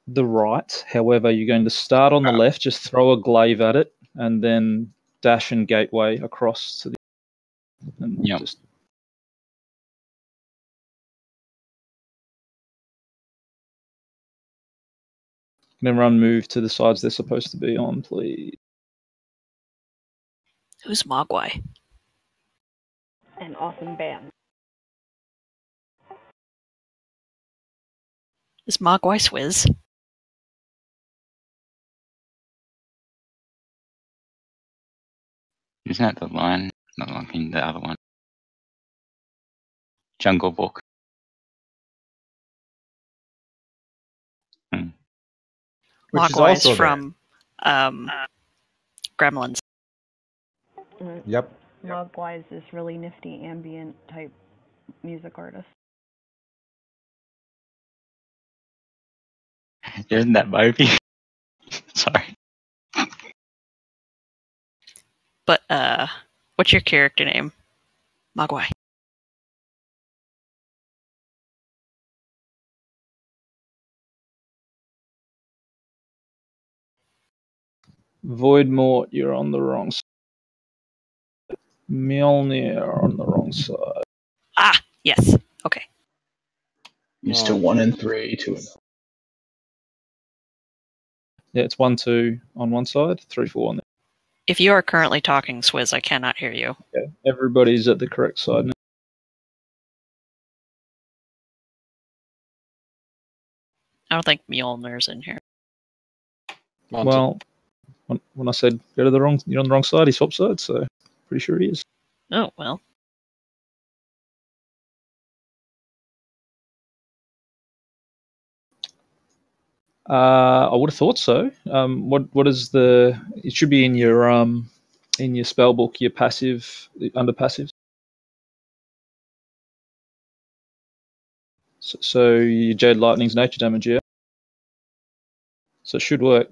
the right. However, you're going to start on the left, just throw a glaive at it, and then dash and gateway across to the... And Yep. just... And everyone move to the sides they're supposed to be on, please. Who's Mogwai? An awesome band. Is Mogwai Swizz? Isn't that the line? Not the one, the other one. Jungle Book. Which is Mogwai also is from Gremlins. Yep. Mogwai is this really nifty ambient type music artist. Isn't that Moby? Sorry. But, what's your character name? Mogwai. Voidmort, you're on the wrong side. Mjolnir on the wrong side. Ah, yes. Okay. Mr. 1 and 3, 2 and 4. Yeah, it's 1, 2 on one side, 3, 4 on the... If you are currently talking, Swizz, I cannot hear you. Okay. Everybody's at the correct side now. I don't think Mjolnir's in here. Well, when I said go to the wrong, you're on the wrong side, he swapped sides, so pretty sure he is. Oh, well. I would have thought so. What is the? It should be in your spell book, your passive, under passives. So your Jade Lightning's nature damage, yeah. So it should work.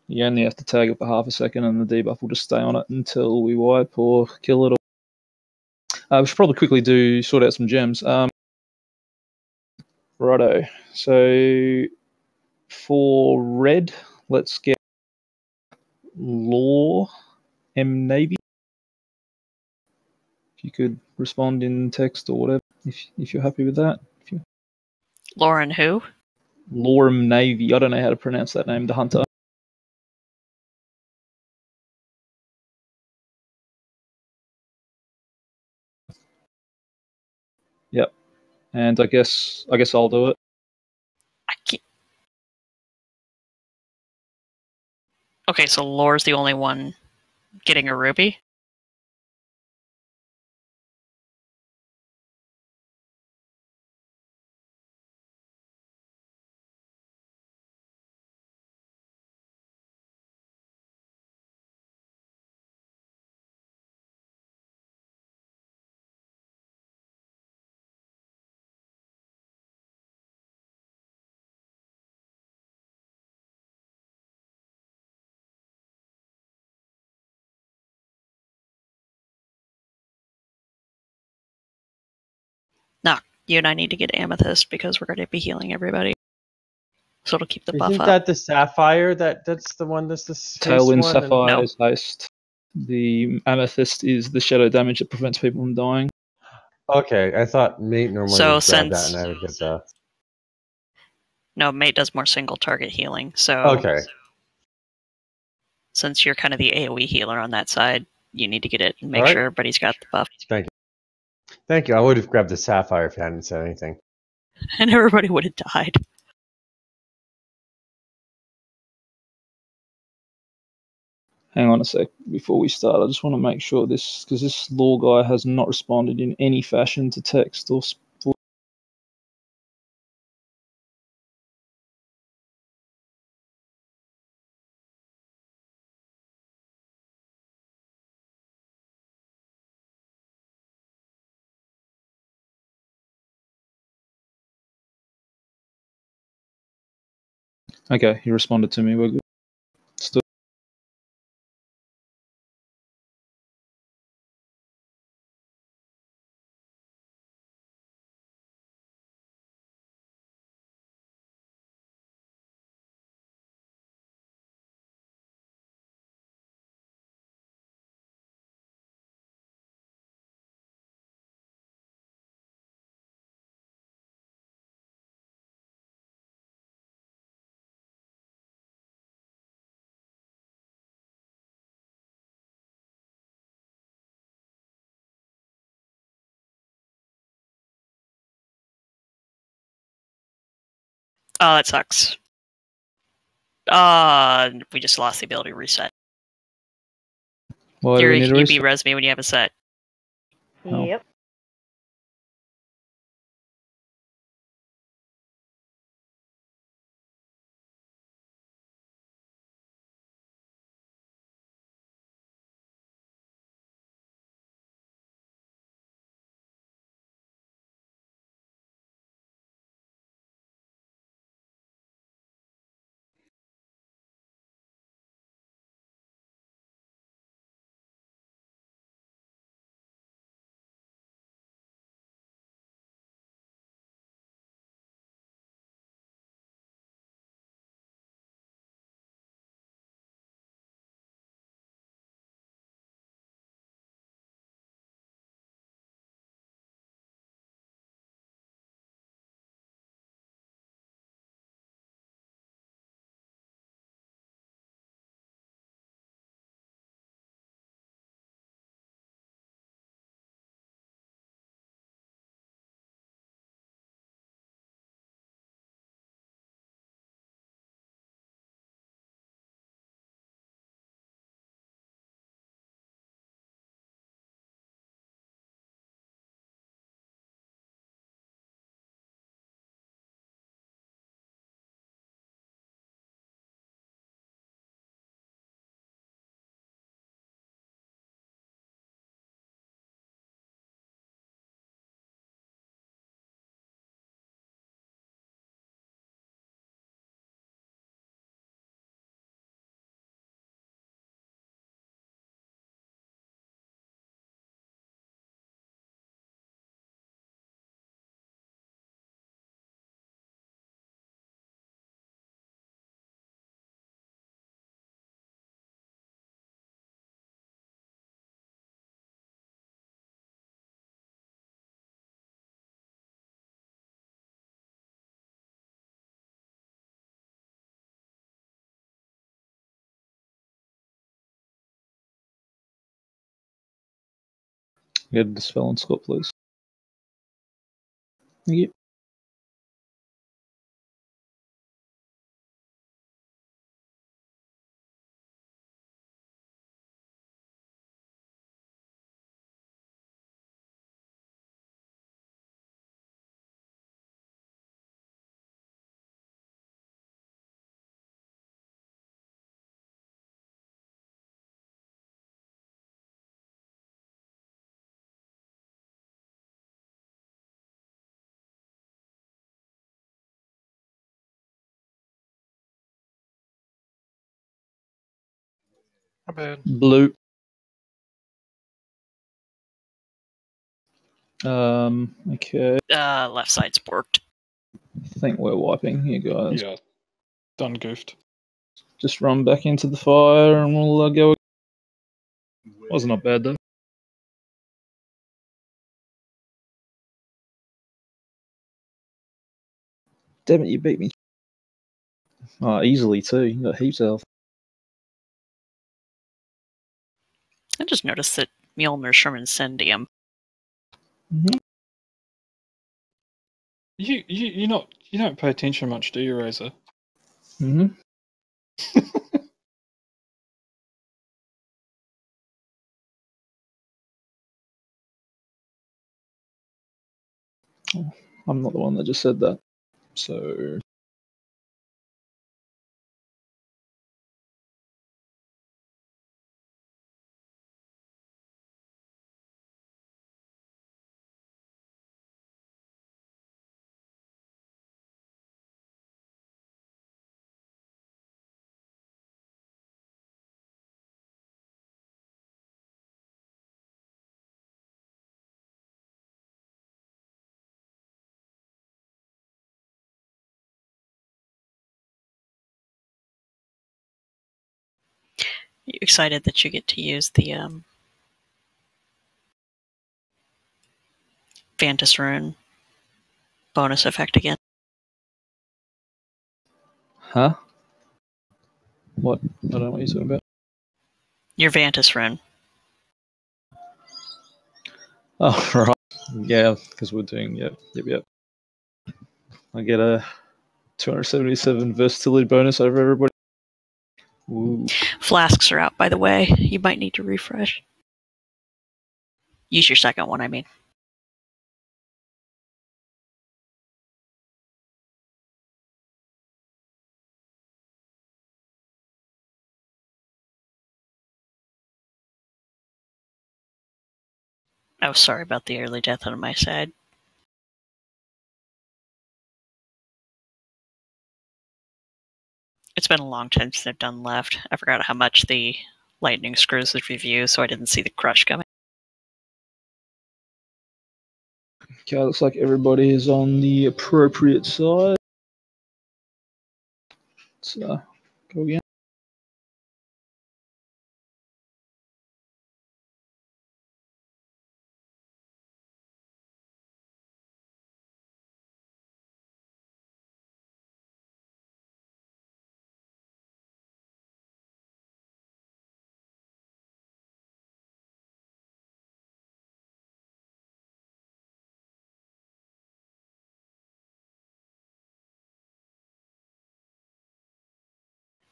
You only have to tag it for half a second, and the debuff will just stay on it until we wipe or kill it. We should probably quickly sort out some gems. Righto. So for red, let's get Law M Navy. If you could respond in text or whatever, if you're happy with that. Lauren who? Lorem Navy. I don't know how to pronounce that name. The hunter. Yep. And I guess I'll do it. I can't... Okay, so Lore's the only one getting a ruby? No, you and I need to get Amethyst because we're going to be healing everybody. So it'll keep the buff Isn't up. that the Sapphire? That's the one that's the space Tailwind one? Sapphire No. is haste. The amethyst is the shadow damage that prevents people from dying. Okay, I thought mate normally So would grab that since- and I would get the... No, mate does more single target healing. So Okay. since you're kind of the AoE healer on that side, you need to get it and make Alright. sure everybody's got the buff. Thank you. Thank you. I would have grabbed the sapphire if you hadn't said anything. And everybody would have died. Hang on a sec before we start. I just want to make sure this, because this law guy has not responded in any fashion to text or. Okay, he responded to me. We're good. Still. Oh, that sucks. We just lost the ability to reset. Why do Your we need to EB res me when you have a set. Oh. Yep. Get the spell and score, please. Thank you. My bad. Blue. Okay. Left side's borked. I think we're wiping here, guys. Yeah, done goofed. Just run back into the fire and we'll go. Was not bad though. Damn it, you beat me. Oh, easily too. You got heaps of health. I just noticed that Mjolnir Sherman's Sendium. Mm-hmm. You don't pay attention much, do you, Razor? Mm-hmm. I'm not the one that just said that. So You excited that you get to use the Vantis Rune bonus effect again? huh? What? I don't know what you're talking about. Your Vantis Rune. Oh, right. Yeah, because we're doing, yep. I get a 277 versatility bonus over everybody. Ooh. Flasks are out, by the way. You might need to refresh. Use your second one, I mean. Oh, sorry about the early death on my side. It's been a long time since I've done left. I forgot how much the lightning screws the review, so I didn't see the crush coming. Okay, looks like everybody is on the appropriate side. Let's go again.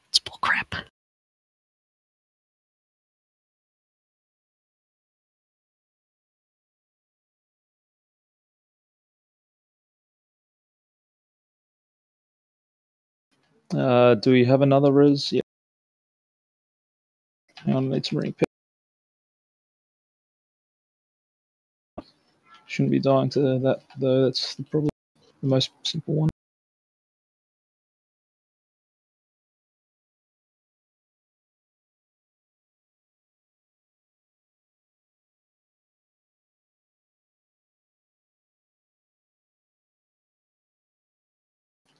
It's bullcrap. Do we have another res? Yeah. Hang on, I need to ring pick. Shouldn't be dying to that though. That's probably the most simple one.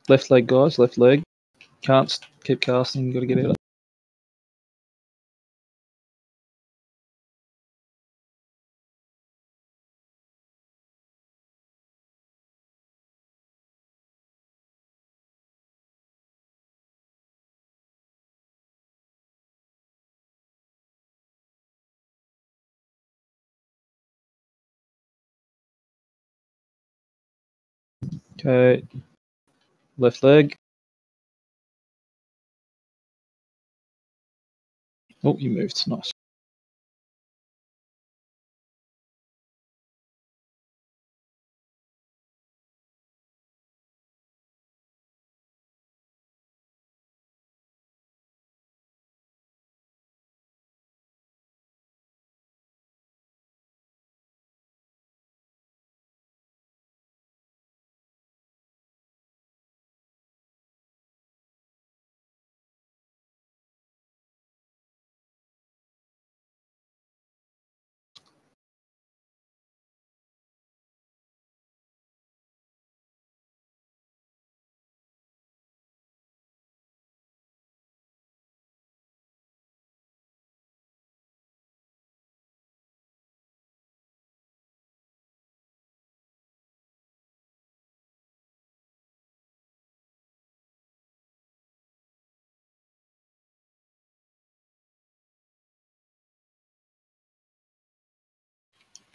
Left leg, guys. Left leg. Can't keep casting. Got to get out. Okay. Left leg. Oh, you moved. Nice.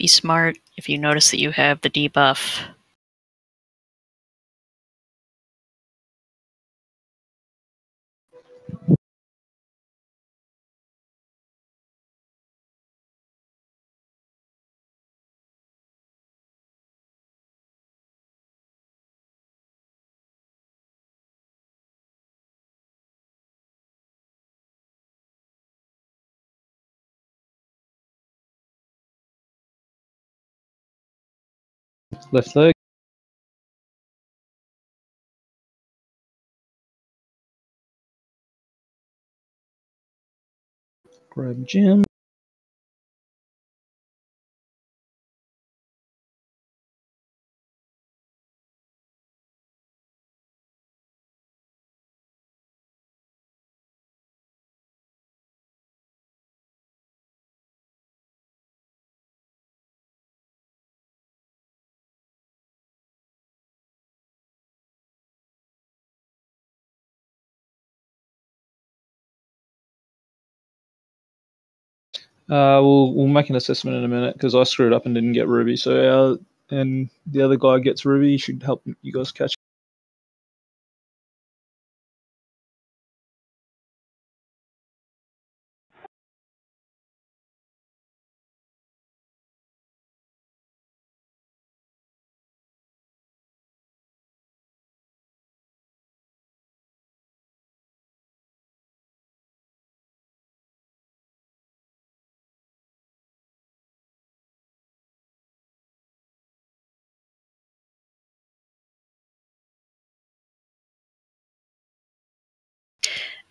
Be smart if you notice that you have the debuff. Left leg. Grab Jim. We'll make an assessment in a minute because I screwed up and didn't get Ruby. So and the other guy gets Ruby. Should help you guys catch.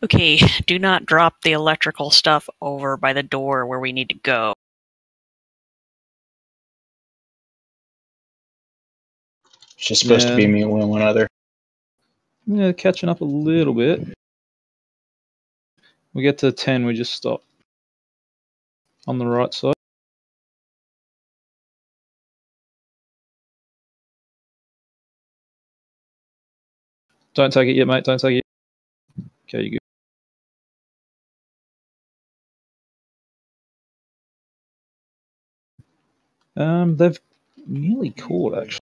Okay, do not drop the electrical stuff over by the door where we need to go. It's just supposed to be me and one other. Yeah, catching up a little bit. We get to 10, we just stop. On the right side. Don't take it yet, mate. Don't take it. Okay, you good. They've nearly caught, actually.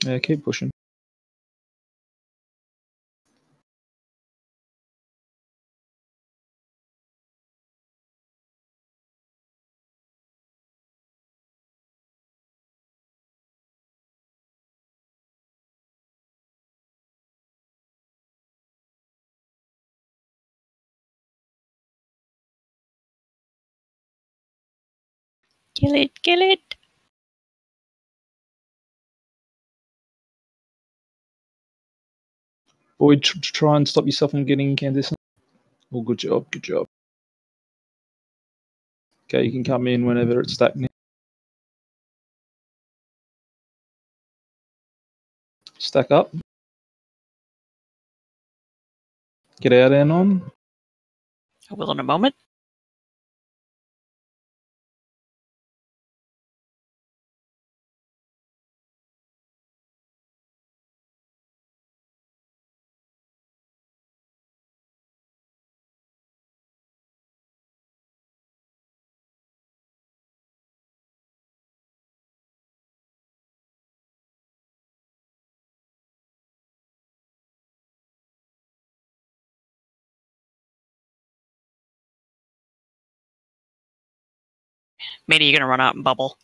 Yeah, keep pushing. Kill it, kill it! Boyd, try and stop yourself from getting incandescent. Oh, good job, good job. Okay, you can come in whenever it's stacked now. Stack up. Get out, Anon. I will in a moment. Maybe you're gonna run out and bubble.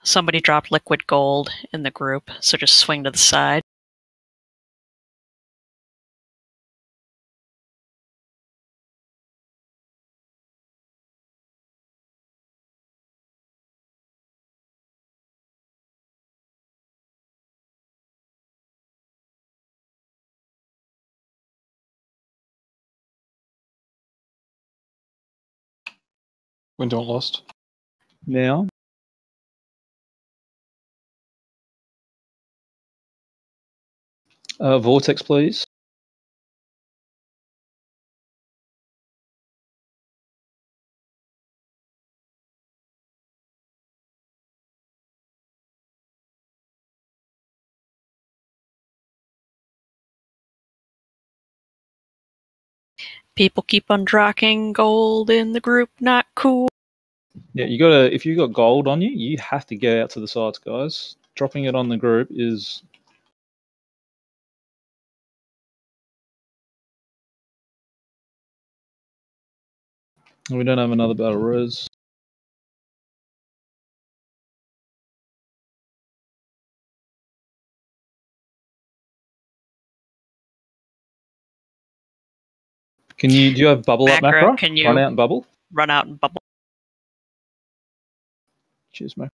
Somebody dropped liquid gold in the group, so just swing to the side. When don't lost. Now. Vortex, please. People keep on dropping gold in the group. Not cool. Yeah, you gotta. If you got gold on you, you have to get out to the sides, guys. Dropping it on the group is. We don't have another battle res. Do you have bubble up, Macra, Macra? can you Run out and bubble? run out and bubble? Cheers, Macra.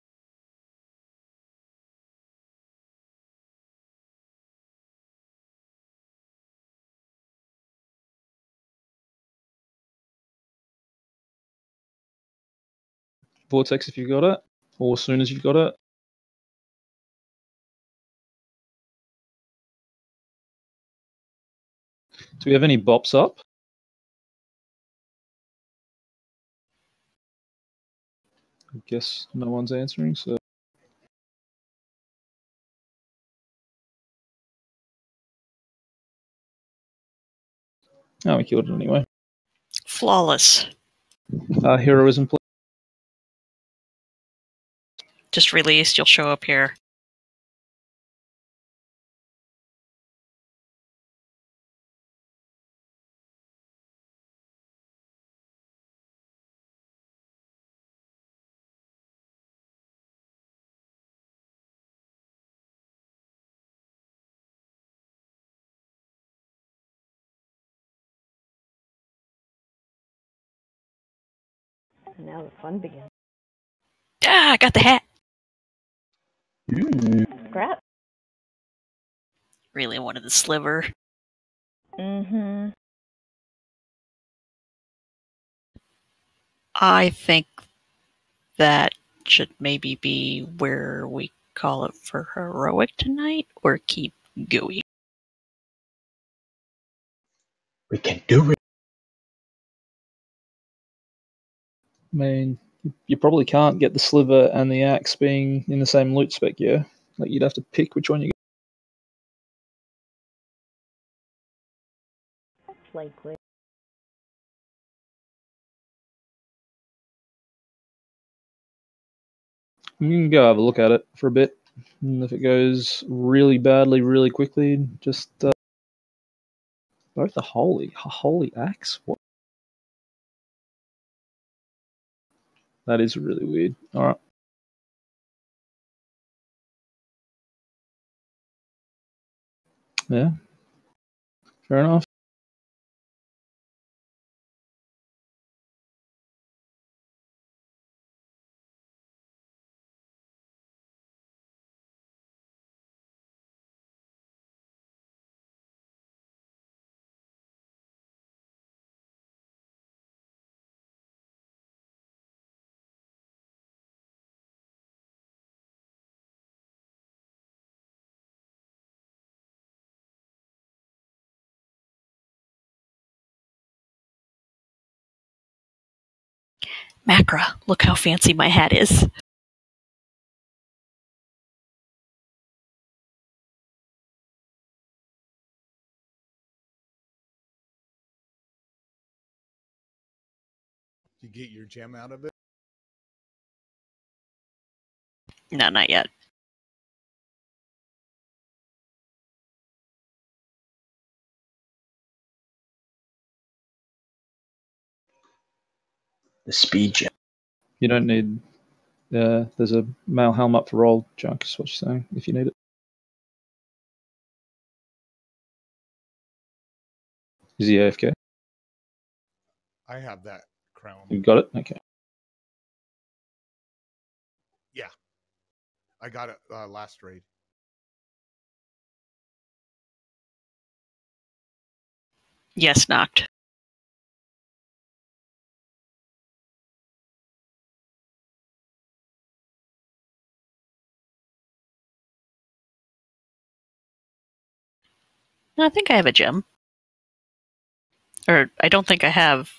Vortex if you've got it, or as soon as you've got it. Do we have any bops up? I guess no one's answering, so. Oh, we killed it anyway. Flawless. Heroism, please. Just released. You'll show up here. And now the fun begins. Ah, I got the hat. Scrap. Really wanted the sliver. Mm-hmm. I think that should maybe be where we call it for heroic tonight, or keep going. We can do it. I mean, you probably can't get the sliver and the axe being in the same loot spec, yeah? Like, you'd have to pick which one you That's likely. You can go have a look at it for a bit. And if it goes really badly, really quickly, just both a holy axe. What? That is really weird. All right. Yeah. Fair enough. Macra, look how fancy my hat is. You get your gem out of it? No, not yet. The speed gem. You don't need. There's a male helm up for roll, Junk, is what you're saying, if you need it. Is he AFK? I have that crown. You got it? Okay. Yeah. I got it last raid. Yes, knocked. I think I have a gem. Or I don't think I have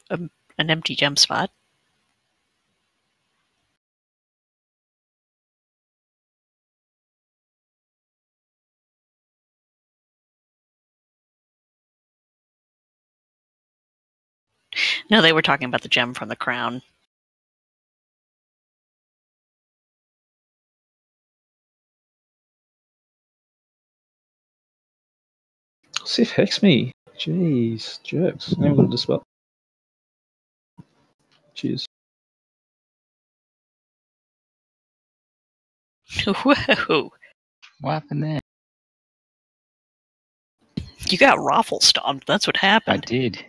an empty gem spot. No, they were talking about the gem from the crown. Sif hex me. Jeez, jerks. Never got a dispel. Cheers. Whoa! What happened there? You got raffle stomped. That's what I happened. did.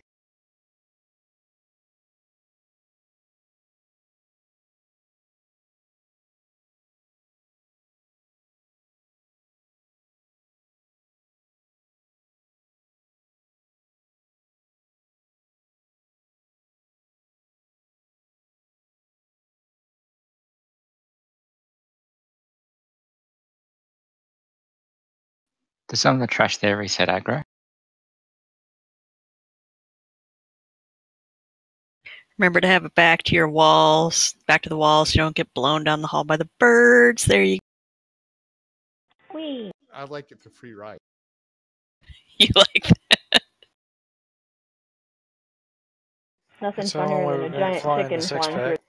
Does some of the trash there reset aggro? Remember to have it back to your walls, back to the walls, so you don't get blown down the hall by the birds. There you Whee! I like it to free ride. you like that. Nothing That's how long funnier we than were a going giant flying the chicken six flying through. pack.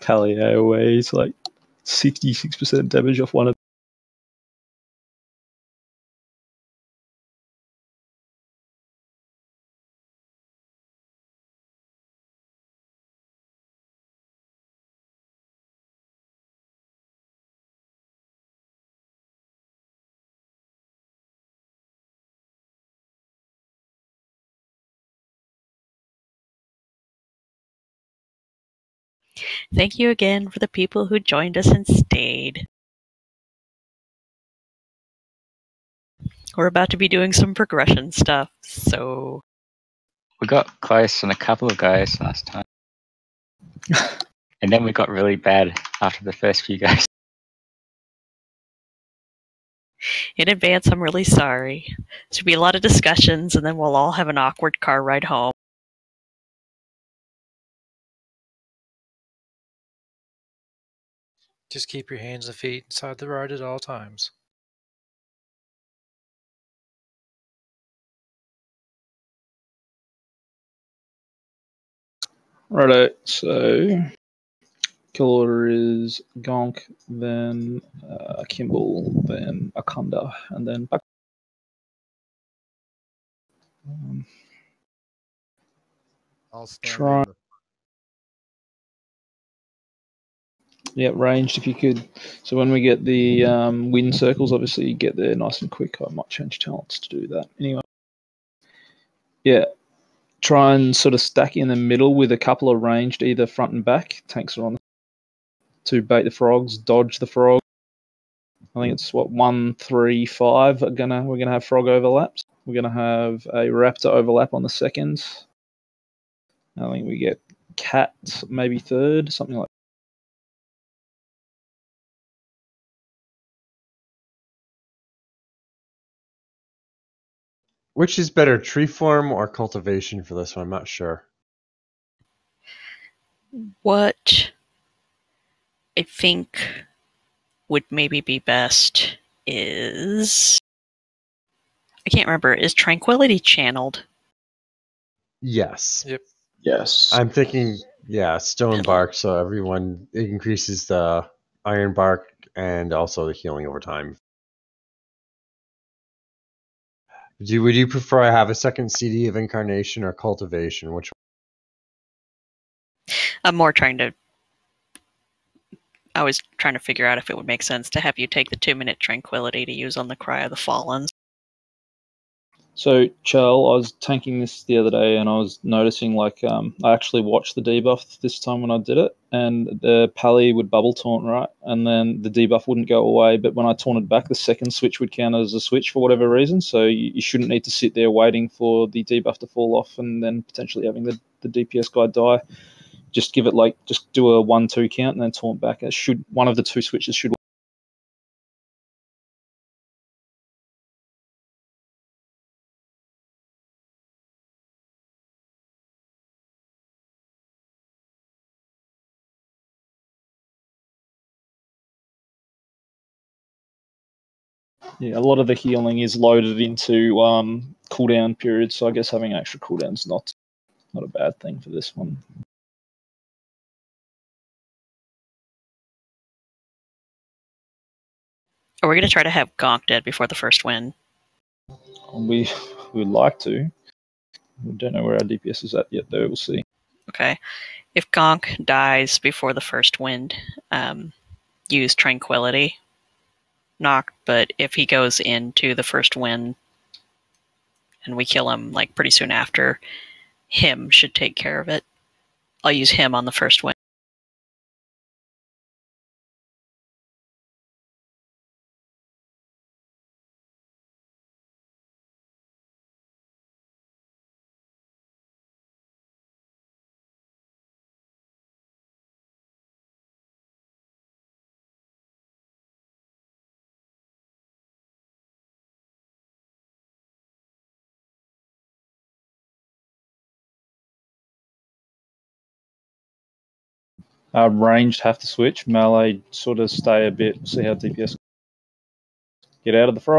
Pally AOE is like 66% damage off one of. Thank you again for the people who joined us and stayed. We're about to be doing some progression stuff, so We got close on a couple of guys last time. And then we got really bad after the first few guys. in advance, I'm really sorry. There'll be a lot of discussions, and then we'll all have an awkward car ride home. Just keep your hands and feet inside the ride at all times. Righto, so kill order is Gonk, then Kimball, then Akunda, and then back. I'll stand Try. in the Yeah, ranged if you could. So when we get the wind circles, obviously you get there nice and quick. I might change talents to do that. Anyway, yeah, try and sort of stack in the middle with a couple of ranged, either front and back. Tanks are on to bait the frogs, dodge the frog. I think it's what 1, 3, 5. We're gonna have frog overlaps. We're gonna have a raptor overlap on the second. I think we get cat maybe third, something like. Which is better, tree form or cultivation for this one? I'm not sure. What I think would maybe be best is... I can't remember. Is Tranquility channeled? Yes. Yep. Yes. I'm thinking, yeah, stone bark, so everyone, it increases the iron bark and also the healing over time. Would you prefer I have a second CD of incarnation or cultivation? Which I'm more trying to... I was trying to figure out if it would make sense to have you take the 2-minute Tranquility to use on the Cry of the Fallen. So, Chell, I was tanking this the other day, and I was noticing, like, I actually watched the debuff this time when I did it, and the pally would bubble taunt, right? And then the debuff wouldn't go away, but when I taunted back, the second switch would count as a switch for whatever reason, so you shouldn't need to sit there waiting for the debuff to fall off and then potentially having the DPS guy die. Just give it, like, just do a 1-2 count and then taunt back. It should, one of the two switches should Yeah, a lot of the healing is loaded into cooldown periods, so I guess having extra cooldown's not a bad thing for this one. Are we going to try to have Gonk dead before the first win? We would like to. We don't know where our DPS is at yet, though. We'll see. Okay. If Gonk dies before the first wind, use Tranquility knock, but if he goes into the first wind and we kill him like pretty soon after, him should take care of it. I'll use him on the first wind. Ranged have to switch. Melee sort of stay a bit. See how DPS get out of the fray.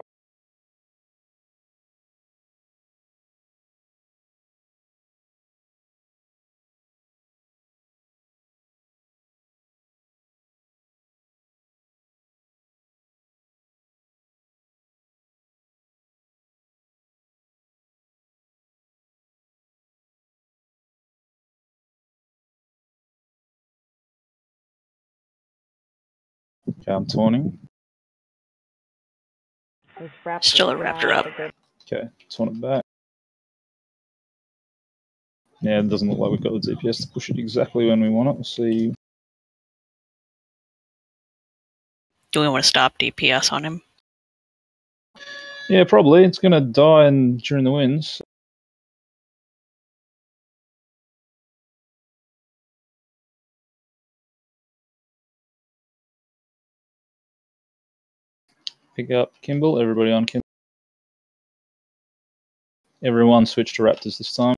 Okay, I'm taunting. This raptor Still a raptor up. Okay, taunt it back. Yeah, it doesn't look like we've got the DPS to push it exactly when we want it. We'll see. Do we want to stop DPS on him? Yeah, probably. It's going to die during the winds. Pick up Kimball. Everybody on Kimball. Everyone switch to Raptors this time.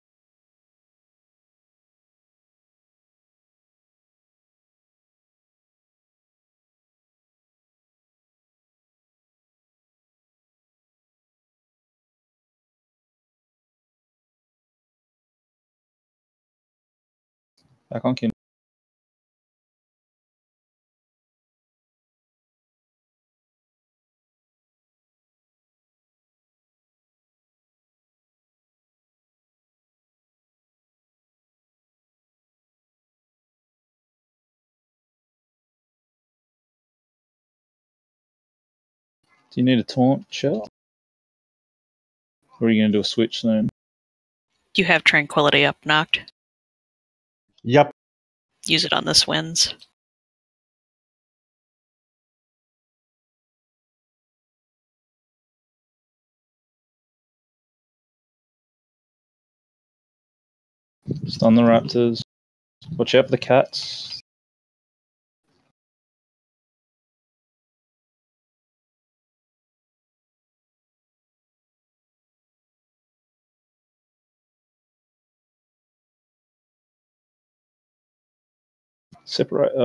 Back on Kimball. Do you need a taunt, Shell? Or are you going to do a switch soon? Do you have Tranquility up knocked? Yep. Use it on this winds. Stun the Raptors. Watch out for the cats. Separate. We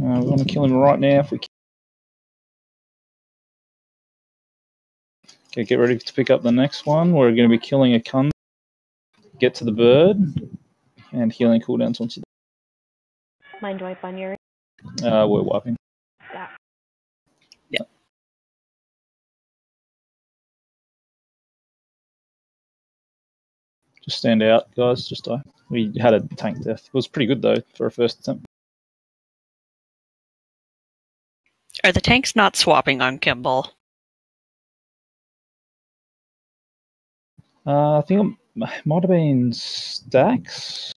want to kill him right now if we can. Okay, get ready to pick up the next one. We're going to be killing a Kun. Get to the bird. And healing cooldowns once you. Mind wipe on your. We're wiping. Yeah. Yep. Just stand out, guys. Just die. We had a tank death. It was pretty good, though, for a first attempt. Are the tanks not swapping on Kimball? I think it might have been Stacks.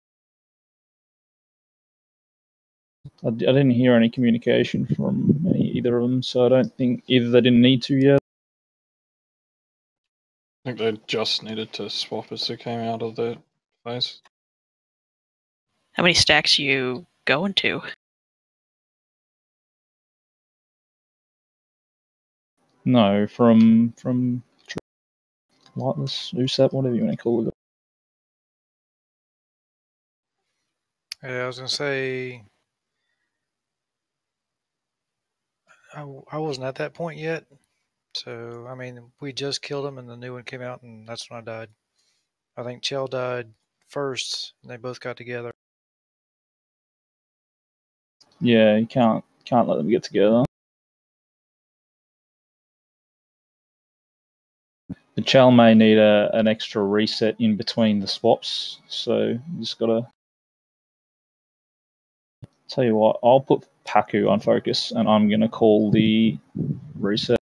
I didn't hear any communication from either of them, so I don't think either they didn't need to yet. I think they just needed to swap as they came out of the phase. How many stacks you going to? No, from Lightless, USAP, whatever you want to call it. Yeah, I was gonna say I wasn't at that point yet. So I mean, we just killed him, and the new one came out, and that's when I died. I think Chell died first, and they both got together. Yeah, you can't let them get together. The Chal may need an extra reset in between the swaps, so you just gotta. Tell you what, I'll put Paku on focus, and I'm gonna call the reset.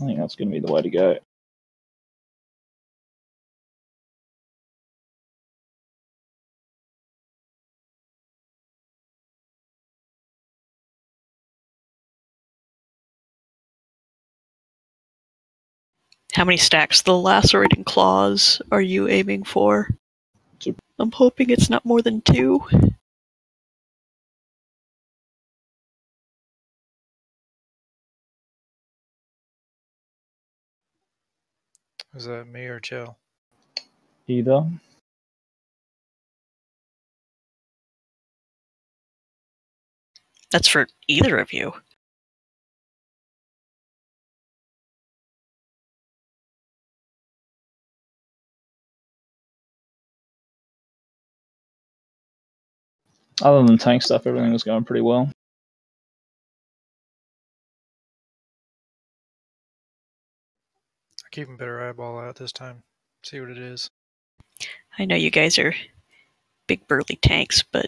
I think that's gonna be the way to go. How many stacks of the lacerating claws are you aiming for? I'm hoping it's not more than 2. Is that me or Chell? Either. That's for either of you. Other than tank stuff, everything was going pretty well. Keeping better eyeball out this time. See what it is. I know you guys are big burly tanks, but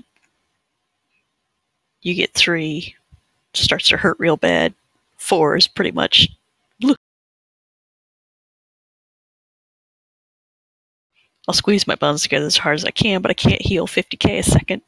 you get 3, starts to hurt real bad. 4 is pretty much. I'll squeeze my bones together as hard as I can, but I can't heal 50k a second.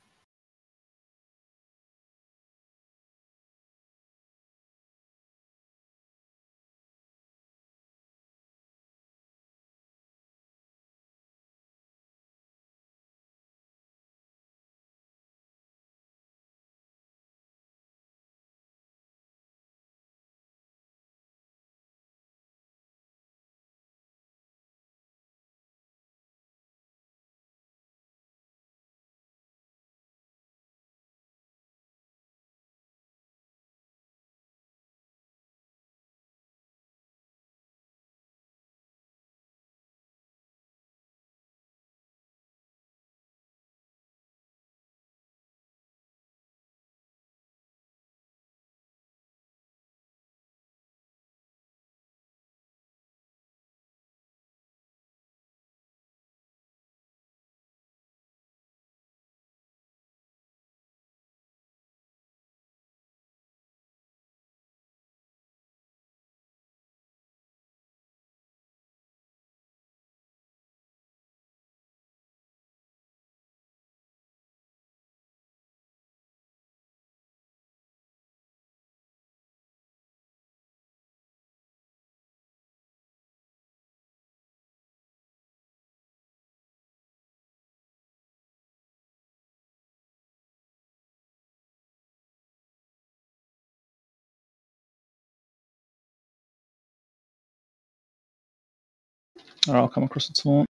Alright, I'll come across the taunt.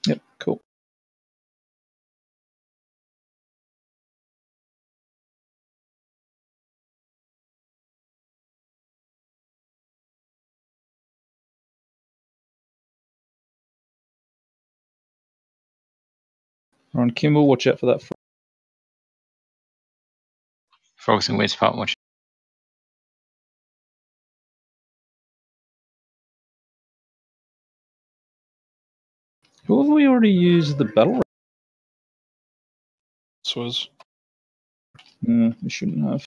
Yep, cool. On Kimball, watch out for that. Focusing which part? Which? Who have we already used the battle? This was. We shouldn't have.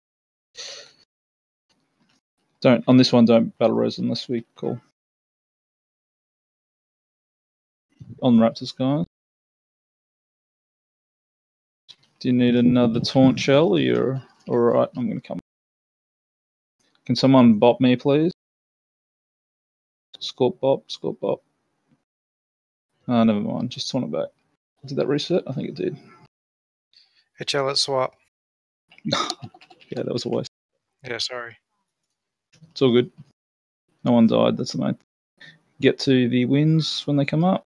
Don't on this one. Don't battle rose unless we call. On Raptors, guys. Do you need another taunt shell? Or you're all right? I'm gonna come. Can someone bop me, please? Scorp bop, scorp bop. Ah, never mind. Just taunt it back. Did that reset? I think it did. HL, let's swap. Yeah, that was a waste. Yeah, sorry. It's all good. No one died. That's the main. Get to the wins when they come up.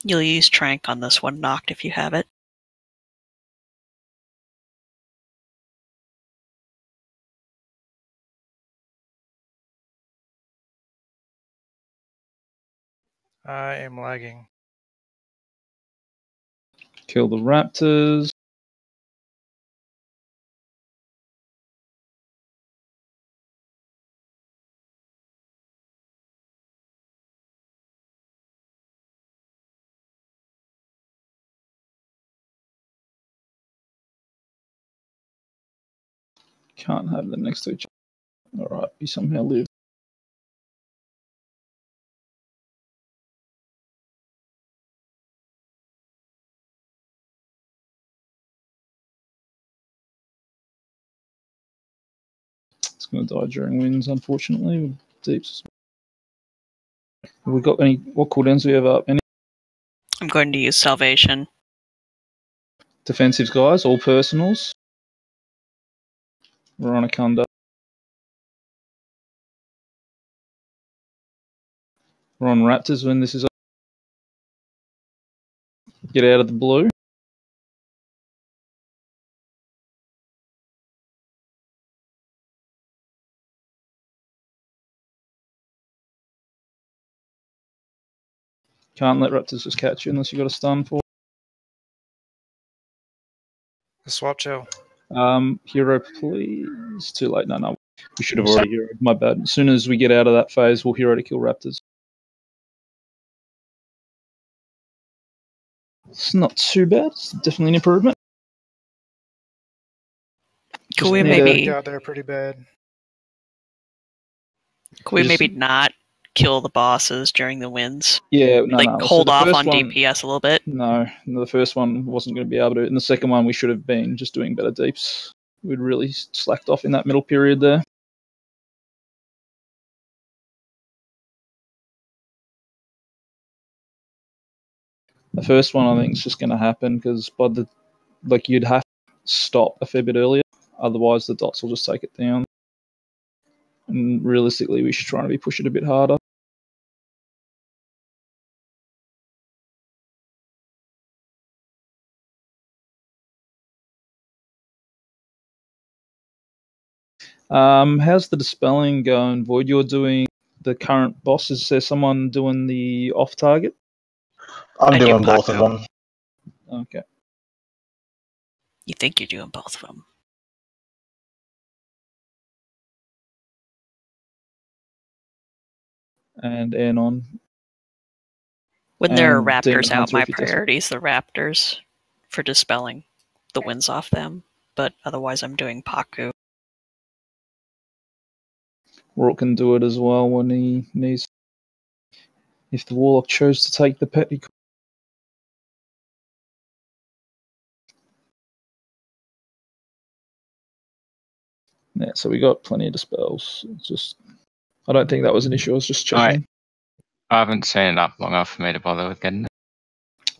You'll use Trank on this one, knocked if you have it. I am lagging. Kill the raptors. Can't have them next to each other. Alright, we somehow live. It's going to die during wins, unfortunately. Deeps. Have we got any? What cooldowns do we have up? Any I'm going to use Salvation. defensives, guys? All personals. We're on a Kunda. We're on Raptors when this is. Get out of the blue. Can't let Raptors just catch you unless you got a stun for. The swap Chell. Hero, please. Too late. No. We should have already heroed. My bad. As soon as we get out of that phase, we'll hero to kill Raptors. It's not too bad. It's definitely an improvement. Could we Just need maybe Got there pretty bad. could we just- maybe not kill the bosses during the wins? Yeah, no. Like So hold the off first on one- DPS a little bit. No, the first one wasn't going to be able to. And the second one, we should have been just doing better deeps. We'd really slacked off in that middle period there. The first one, I think, is just going to happen because you'd have to stop a fair bit earlier. Otherwise, the dots will just take it down. And realistically, we should try to be pushing a bit harder. How's the dispelling going, Void? You're doing the current boss. Is there someone doing the off target? I'm I do doing both of Paco. them. Okay. You think you're doing both of them. And Anon. When there are And Demon raptors out, Hunter, my if you just- priority is the raptors for dispelling the winds off them. But otherwise, I'm doing Paku. Rourke can do it as well when he needs. If the Warlock chose to take the pet, he could. Yeah, so we got plenty of dispels. It's just, I don't think that was an issue. I was just checking. I haven't seen it up long enough for me to bother with getting it.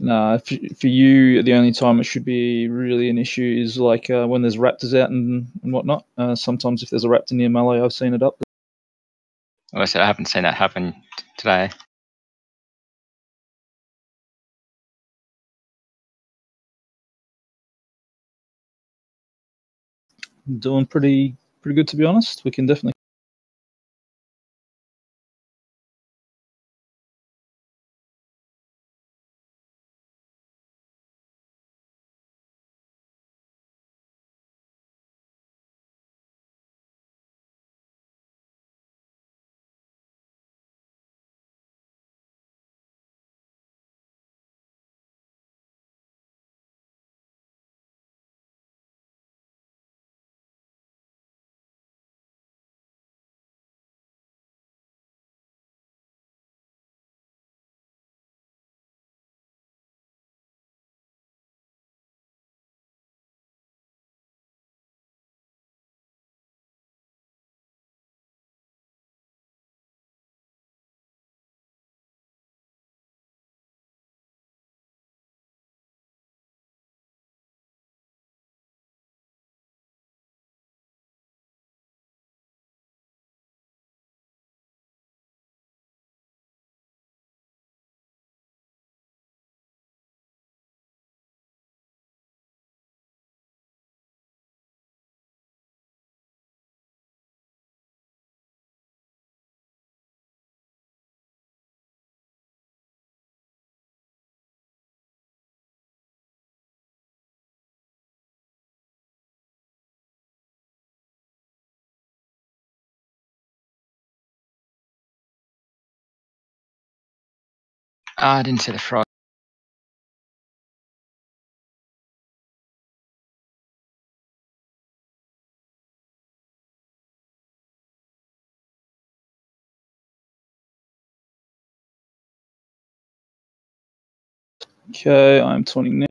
Nah, for you, the only time it should be really an issue is like when there's raptors out and whatnot. Sometimes if there's a raptor near melee, I've seen it up. Like I said, I haven't seen that happen today. Doing pretty good, to be honest. We can definitely. I didn't see the frog. Okay, I'm 20 now.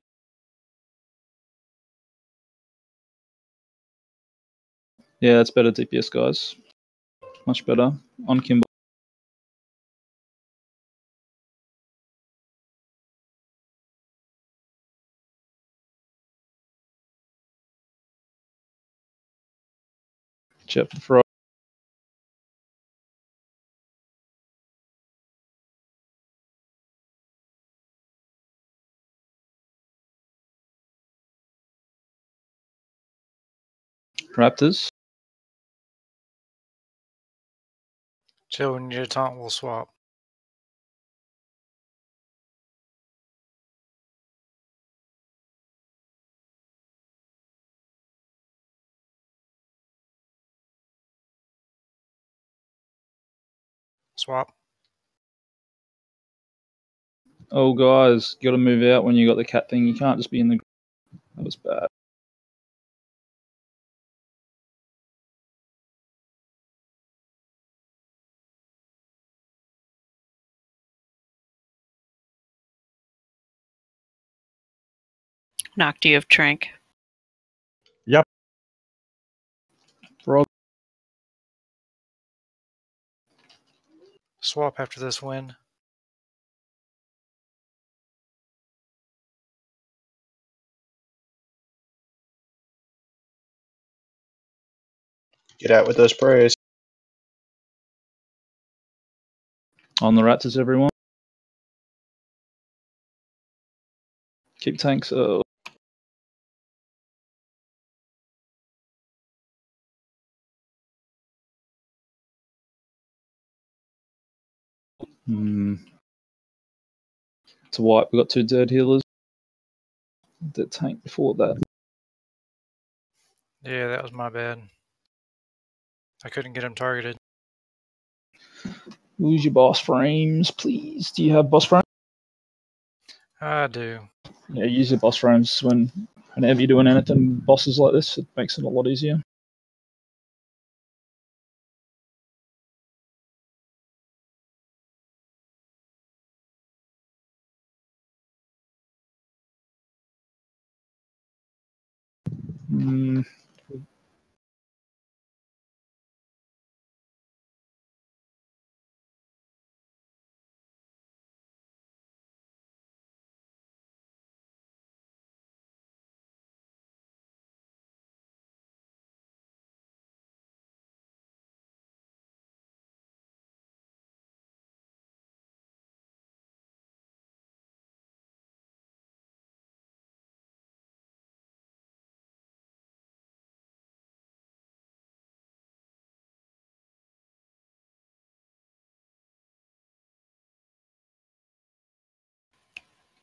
Yeah, that's better DPS, guys. Much better. On Kimbo. Check the frog. Raptors. Chill, when you need a taunt, we'll swap. Swap. Oh, guys, you got to move out when you got the cat thing. You can't just be in the. That was bad. Knock, do you have Trank? Yep. Frog. Swap after this win. Get out with those sprays. On the Raptors, everyone. Keep tanks. It's a wipe. We got 2 dead healers. Dead tank before that. Yeah, that was my bad. I couldn't get him targeted. Use your boss frames, please. Do you have boss frames? I do. Yeah, use your boss frames whenever you're doing anything bosses like this. It makes it a lot easier.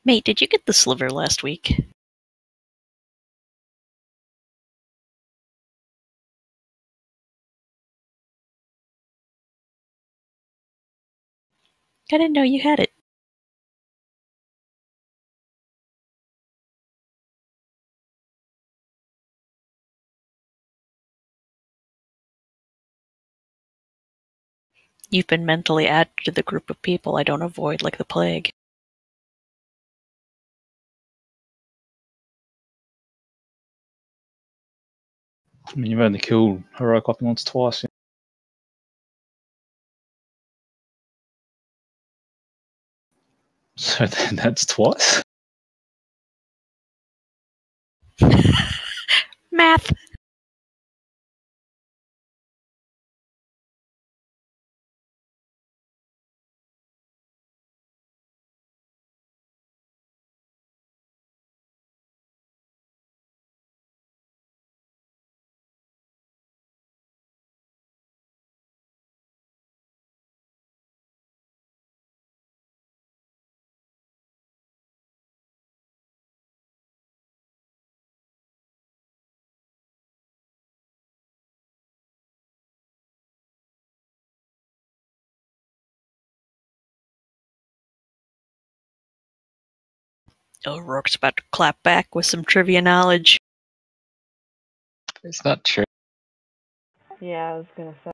Mate, did you get the sliver last week? I didn't know you had it. You've been mentally added to the group of people I don't avoid like the plague. I mean, you've only killed heroic opulence twice. So then that's twice. Math! Oh, Rourke's about to clap back with some trivia knowledge. It's not true. Yeah, I was gonna say.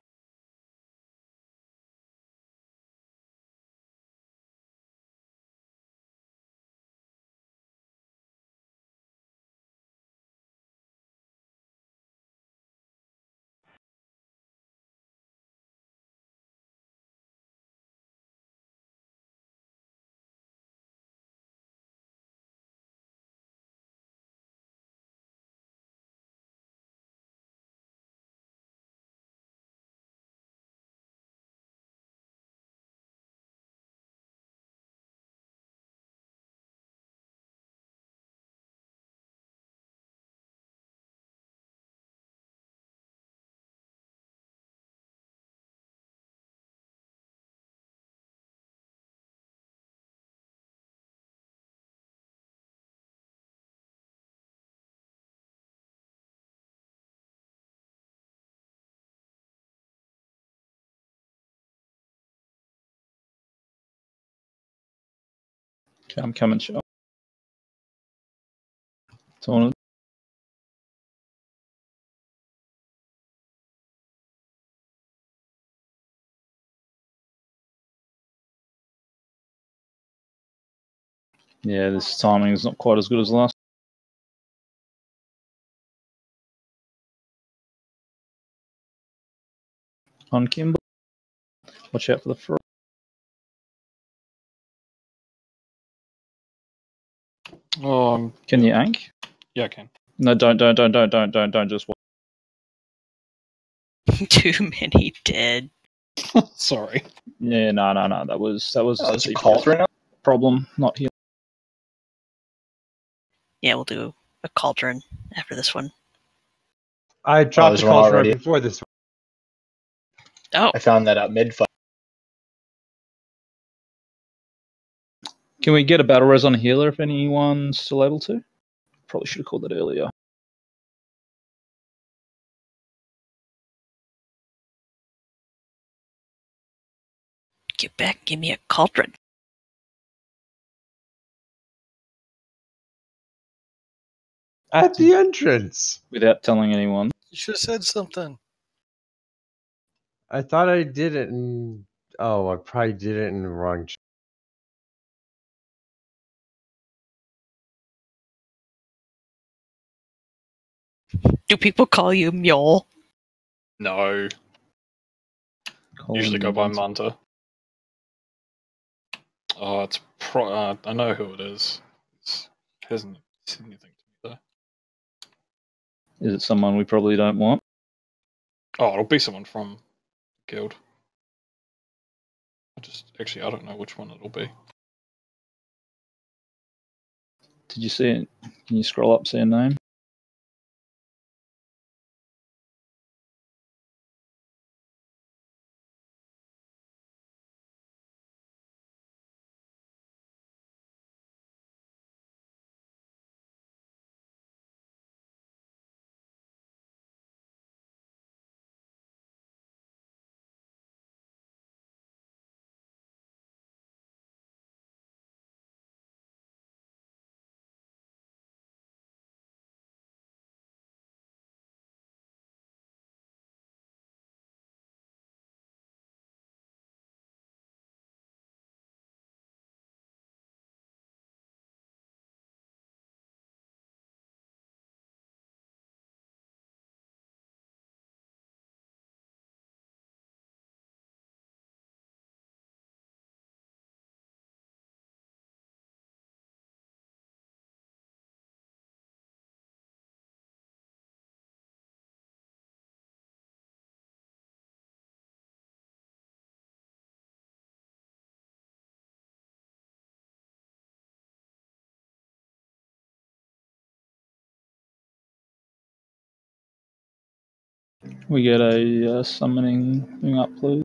Okay, I'm coming, Shell. Taunted. Yeah, this timing is not quite as good as last. On Kimber. Watch out for the frog. Oh, Can you ank? yeah, I can. No, don't just watch. Too many dead. Sorry. Yeah, no. That was Oh, there's a DPS cauldron up? problem, not here. Yeah, we'll do a cauldron after this one. I dropped there's the one cauldron right already. before this. Oh, I found that out mid-fight. Can we get a battle res on a healer if anyone's still able to? Probably should have called that earlier. get back, give me a cauldron. At the entrance. Without telling anyone. You should have said something. I thought I did it in. Oh, I probably did it in the wrong. Do people call you Mule? No. Usually go by Manta. Oh, it's I know who it is. It hasn't said anything to me though. Is it someone we probably don't want? Oh, it'll be someone from guild. I don't know which one it'll be. Did you see it? Can you scroll up, see a name? We get a summoning thing up, please.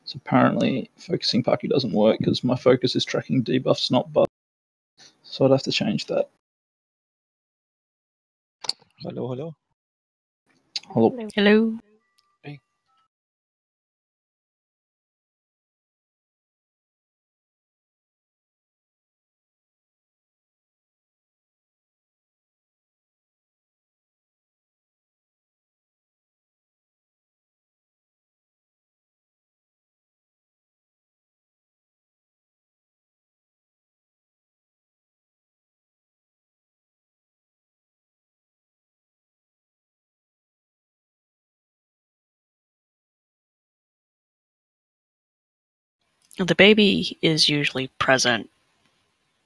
So apparently focusing Paki doesn't work because my focus is tracking debuffs, not buffs. So I'd have to change that. Hello, hello. Hello. Hello. Hey. The baby is usually present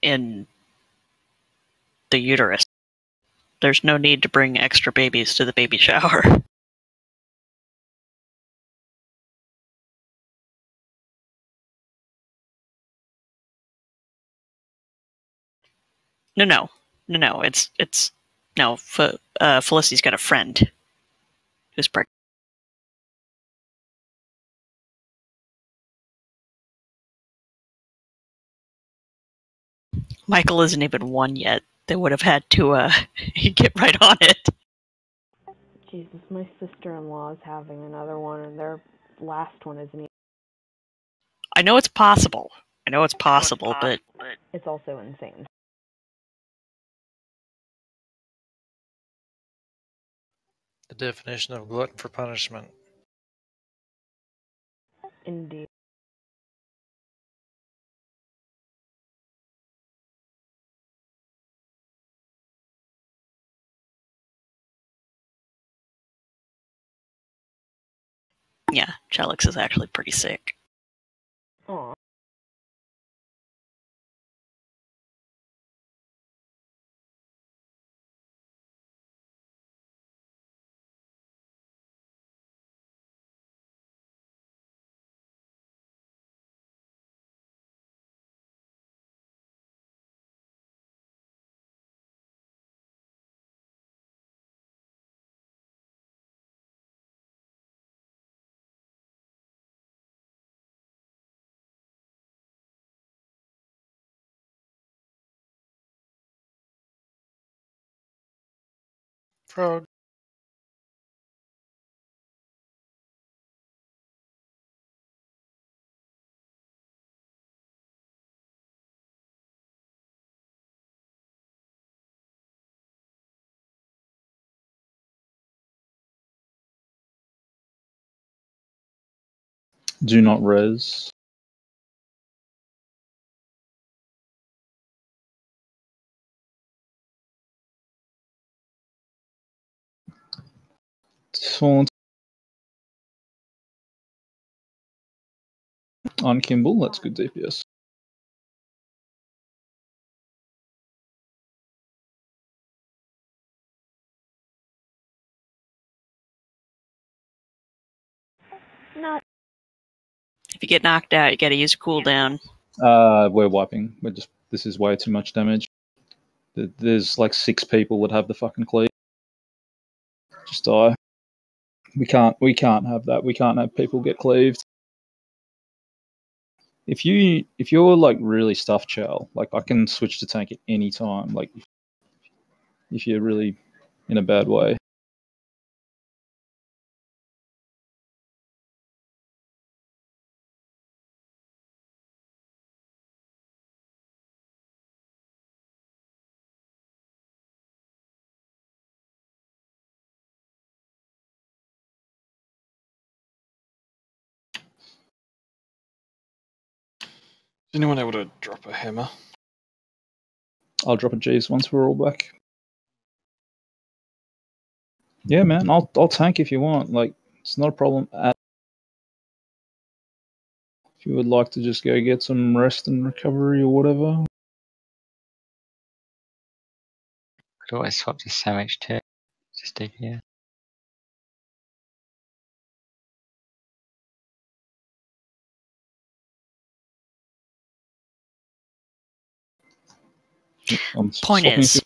in the uterus. There's no need to bring extra babies to the baby shower. No. It's no. Felicity's got a friend who's pregnant. Michael isn't even one yet. They would have had to get right on it. Jesus, my sister-in-law is having another one, and their last one isn't even. I know it's possible. But It's also insane. The definition of glutton for punishment. Indeed. yeah, Chelix is actually pretty sick. Aw. Frog. Do not res. Taunt on Kimball, that's good DPS. Not. If you get knocked out, you gotta use a cooldown. We're wiping. This is way too much damage. There's like 6 people that have the fucking cleave. Just die. We can't have that. We can't have people get cleaved. If you're like really stuffed, Chal, like I can switch to tank at any time. Like if you're really in a bad way. Is anyone able to drop a hammer? I'll drop a G's once we're all back. Yeah, man, I'll tank if you want. Like it's not a problem. If you would like to just go get some rest and recovery or whatever. Could always swap to Sandwich too. Just DPS. Point is,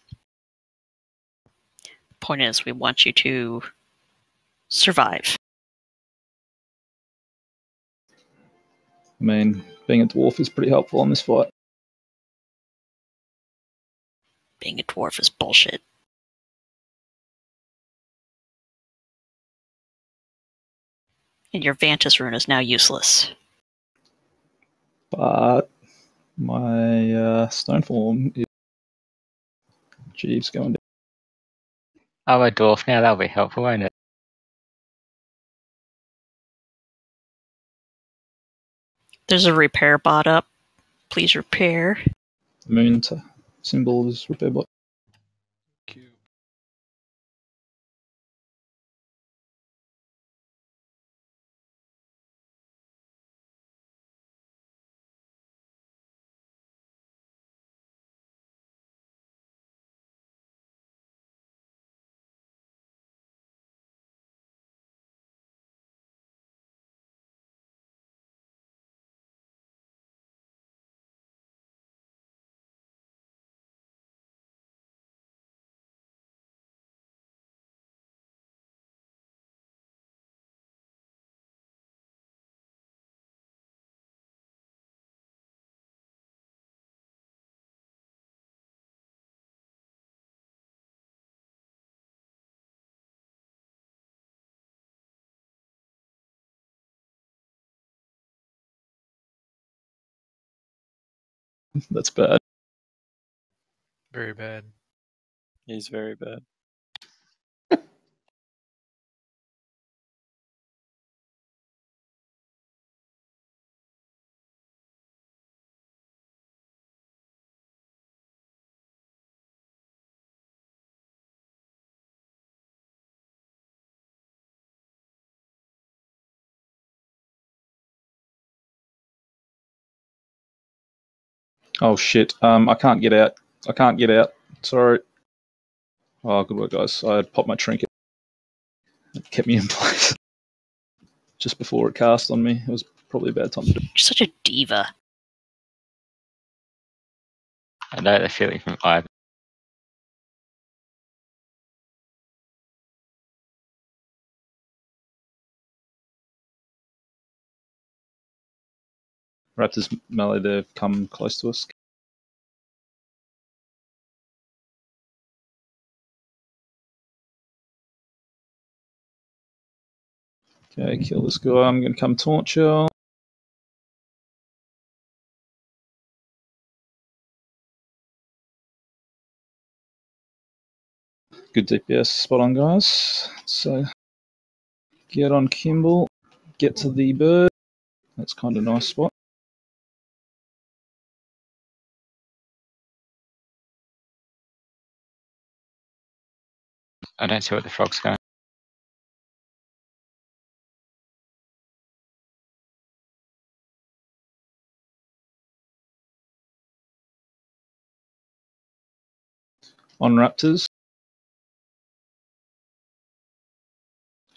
we want you to survive. I mean, being a dwarf is pretty helpful on this fight. Being a dwarf is bullshit. And your Vantis rune is now useless. But my stone form is Jeeves going down. I'm a dwarf now, that'll be helpful, won't it? There's a repair bot up. Please repair. The moon symbol is repair bot. Cute. That's bad. Very bad. He's very bad. Oh shit. I can't get out. I can't get out. Sorry. Oh, good work, guys. I had popped my trinket. It kept me in place. Just before it cast on me. It was probably a bad time to do it. You're such a diva. I know the feeling from Ivan. Raptors melee, they've come close to us. Okay, kill this guy. I'm going to come taunt you. Good DPS spot on, guys. So get on Kimball. Get to the bird. That's kind of a nice spot. I don't see what the frog's going. On Raptors.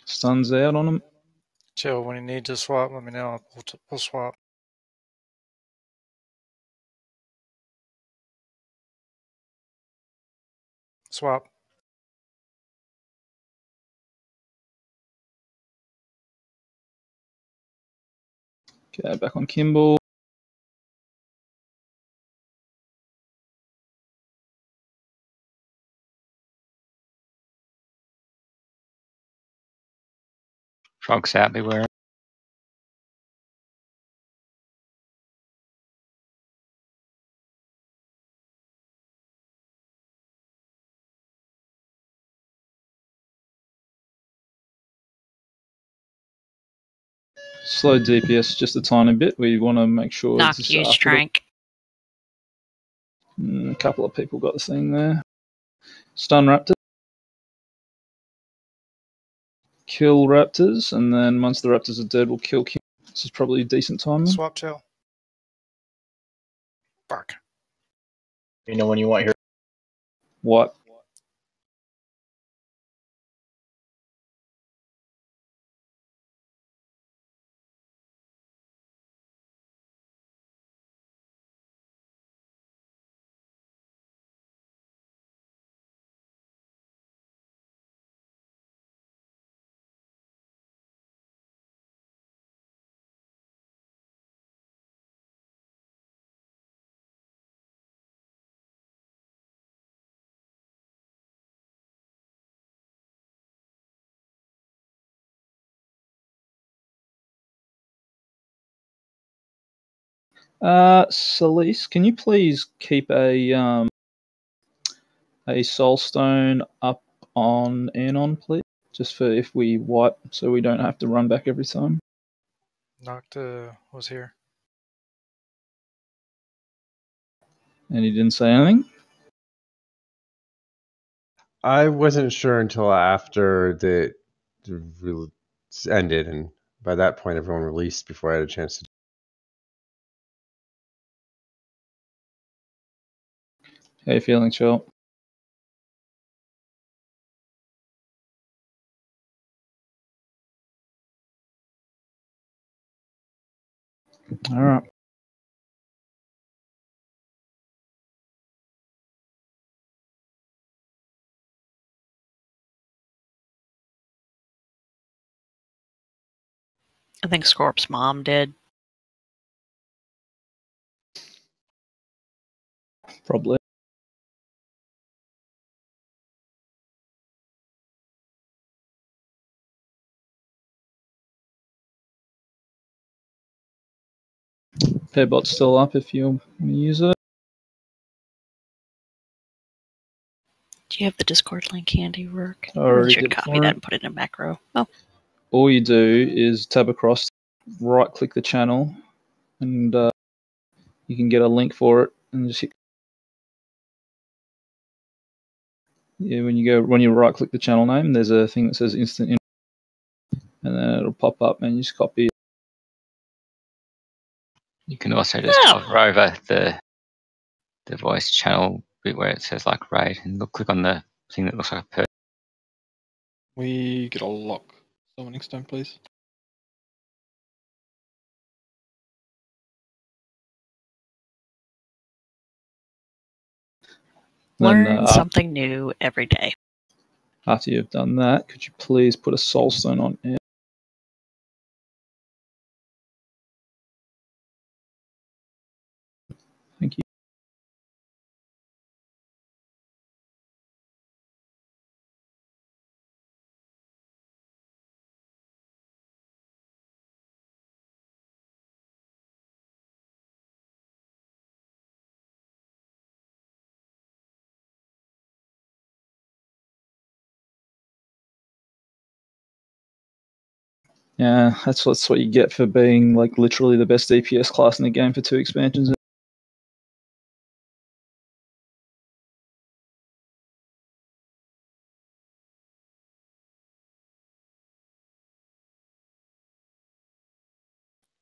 Stuns out on them. Chill, when you need to swap, let me know. We'll swap. Swap. Okay, back on Kimball. Frog's out, beware. Slow DPS just a tiny bit. We want to make sure Knock, it's use after Trank. a couple of people got the thing there. Stun Raptors. Kill Raptors, and then once the Raptors are dead, we'll kill Kim. This is probably a decent timing. Swap, chill. Fuck. You know when you want your What? Celeste, can you please keep a soul stone up on Anon, please? Just for if we wipe, so we don't have to run back every time. Nocta was here. And he didn't say anything? I wasn't sure until after the ended, and by that point, everyone released before I had a chance to. How you feeling, Chill? All right. I think Scorp's mom did. Probably. Pairbot's still up if you want to use it. Do you have the Discord link handy, Rourke? I already should did it copy for that it. and put it in a macro. Oh. All you do is tab across, right-click the channel, and you can get a link for it, and just hit. Yeah, when you right-click the channel name, there's a thing that says instant, and then it'll pop up, and you just copy it. You can also just hover over the voice channel bit where it says like raid, and click on the thing that looks like a person. We get a lock summoning stone, please. Learn something new every day. After you've done that, could you please put a soul stone on it? Thank you. Yeah, that's what you get for being like literally the best DPS class in the game for 2 expansions.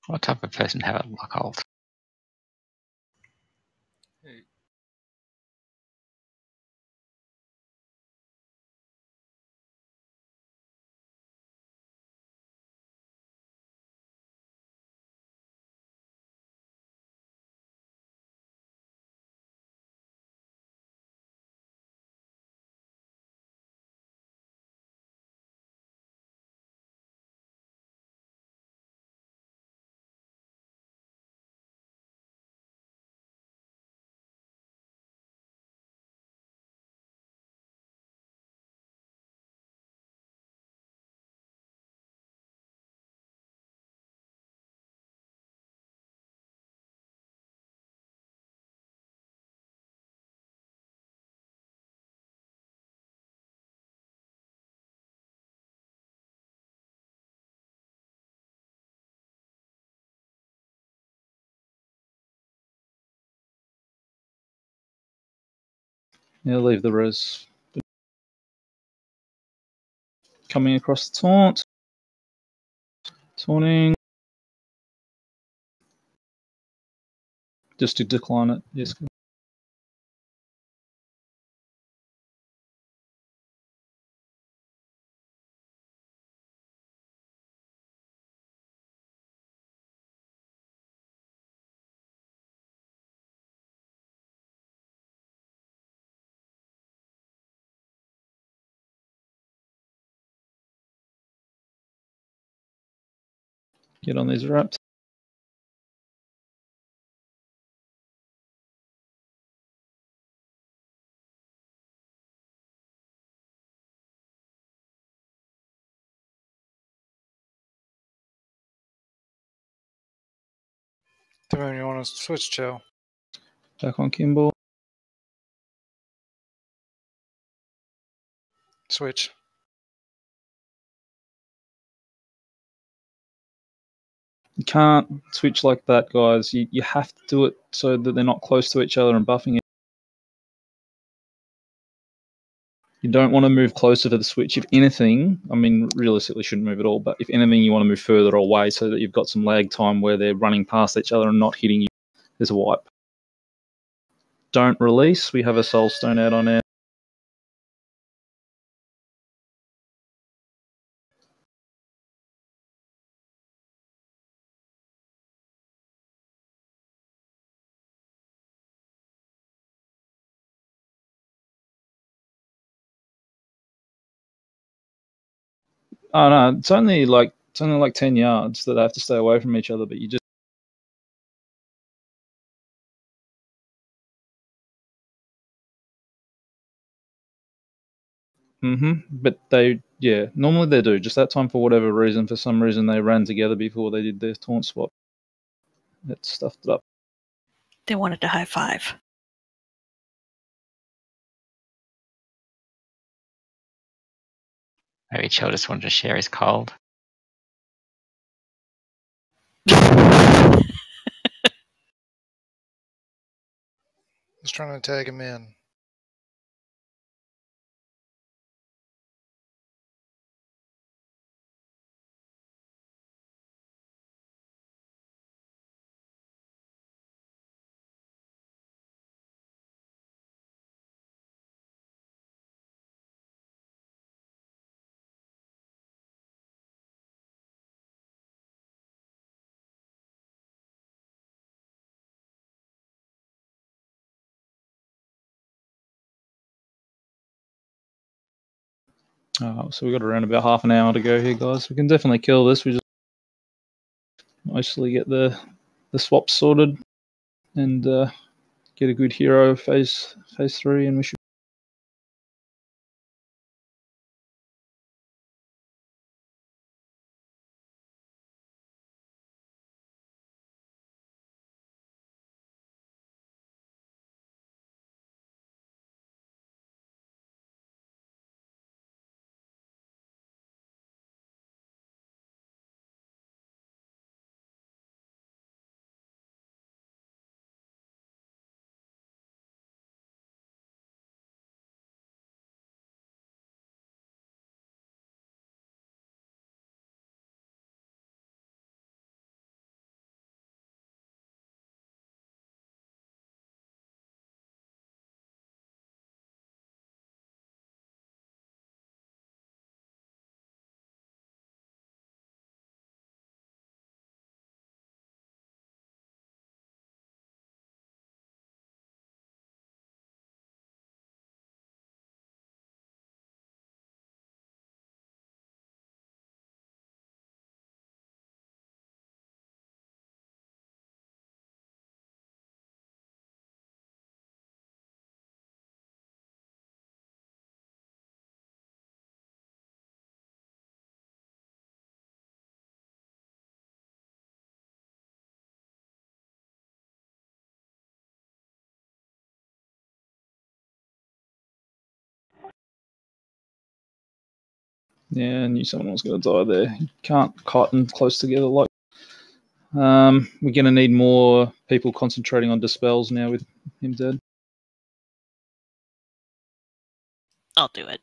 What type of person have a lock hold? Yeah, leave the res. Coming across the taunt. Taunting. Just to decline it. Yes. Get on these wraps. Tunya, you want to switch, Joe? Back on Kimball. Switch. You can't switch like that, guys. You have to do it so that they're not close to each other and buffing it. You don't want to move closer to the switch. If anything, I mean, realistically shouldn't move at all, but if anything, you want to move further away so that you've got some lag time where they're running past each other and not hitting you. There's a wipe. Don't release. We have a soul stone out on air. Oh no, it's only like 10 yards that they have to stay away from each other, but you just but normally they do. Just that time for whatever reason, for some reason they ran together before they did their taunt swap. It stuffed it up. They wanted to high five. Maybe Cho just wanted to share his cold. Just trying to tag him in. So we've got around about half an hour to go here, guys. We can definitely kill this. We just mostly get the swaps sorted and get a good hero phase 3, and we should. Yeah, I knew someone was going to die there. You can't cotton close together like. We're going to need more people concentrating on dispels now with him dead. I'll do it.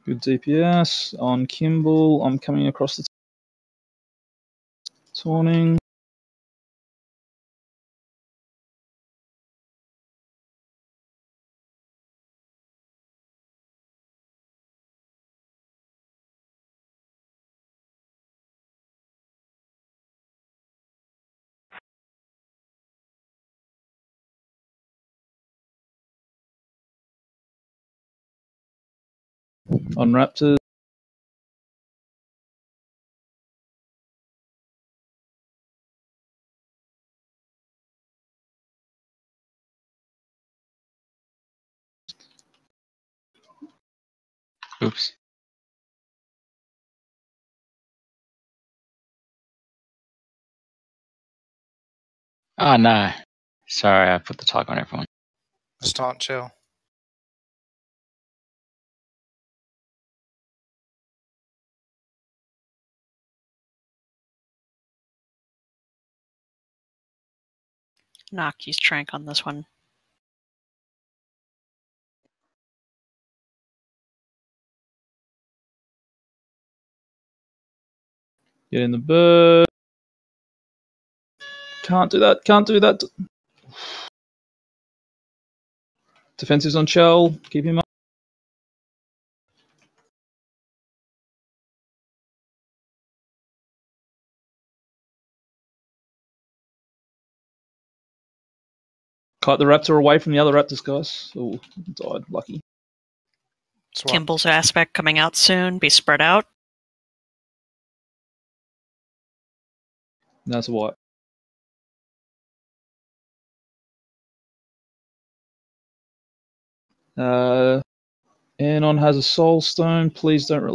Good DPS on Kimball. I'm coming across the taunting. On Raptors. Oops. Oh no. Sorry, I put the tog on everyone. It's taunt shell. Knock, use Trank on this one. Get in the bird. Can't do that. Can't do that. Defensives on Shell. Keep him up. Kite the raptor away from the other raptors, guys. Oh, died. Lucky. Swap. Kimball's aspect coming out soon. Be spread out. That's a white. Anon has a soul stone. Please don't release.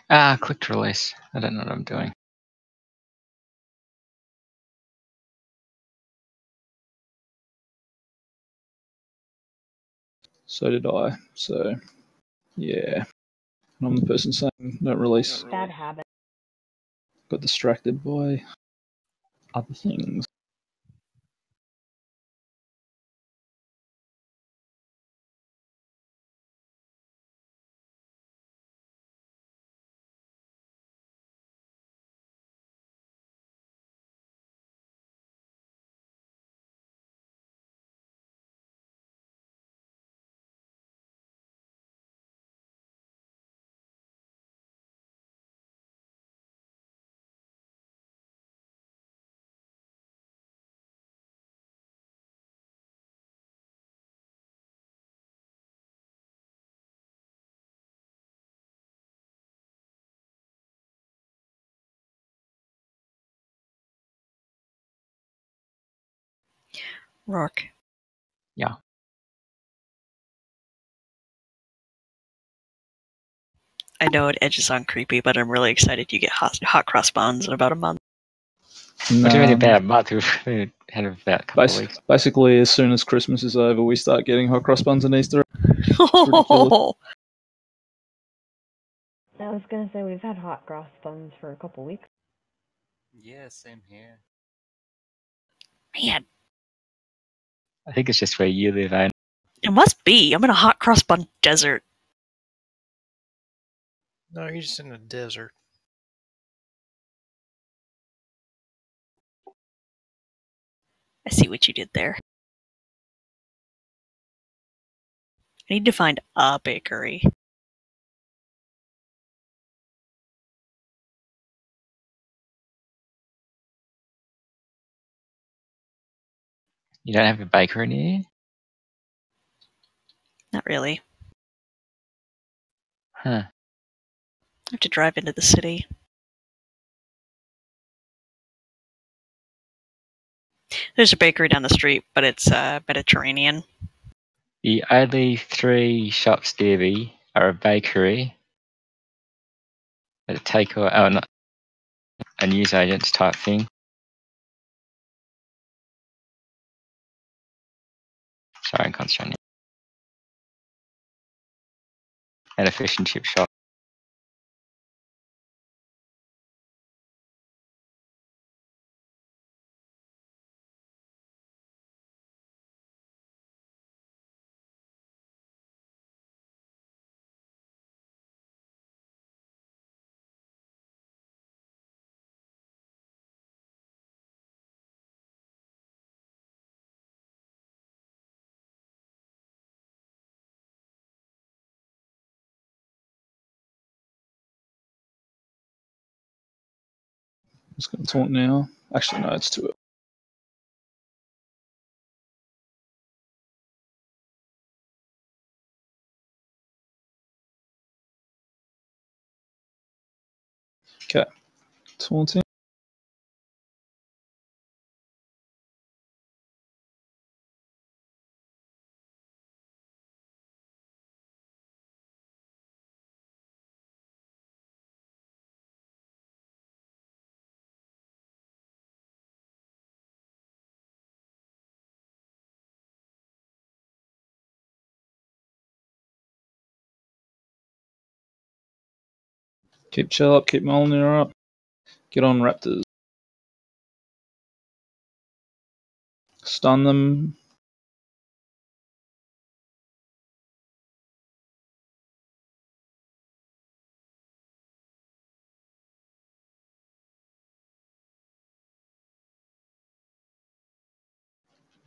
Ah, click to release. I don't know what I'm doing. So did I. So, yeah. And I'm the person saying don't release. Bad habit. Got distracted by other things. Rourke. Yeah. I know it edges on creepy, but I'm really excited you get hot cross buns in about a month. What do you mean about a month? We've had about a couple of weeks. Basically, as soon as Christmas is over, we start getting hot cross buns and Easter. It's ridiculous. I was gonna say we've had hot cross buns for a couple weeks. Yeah, same here. Man, I think it's just where you live, eh? it must be. I'm in a hot cross bun desert. No, you're just in the desert. I see what you did there. I need to find a bakery. You don't have a bakery near you? Not really. Huh. I have to drive into the city. There's a bakery down the street, but it's Mediterranean. The only 3 shops near me are a bakery, a takeaway, not a newsagents type thing. Sorry, I'm concentrating. And a fish and chip shop. Just going to taunt now. Actually, no, it's too early. Okay. Taunting. Keep chill up, keep Mjolnir up. Get on Raptors. Stun them.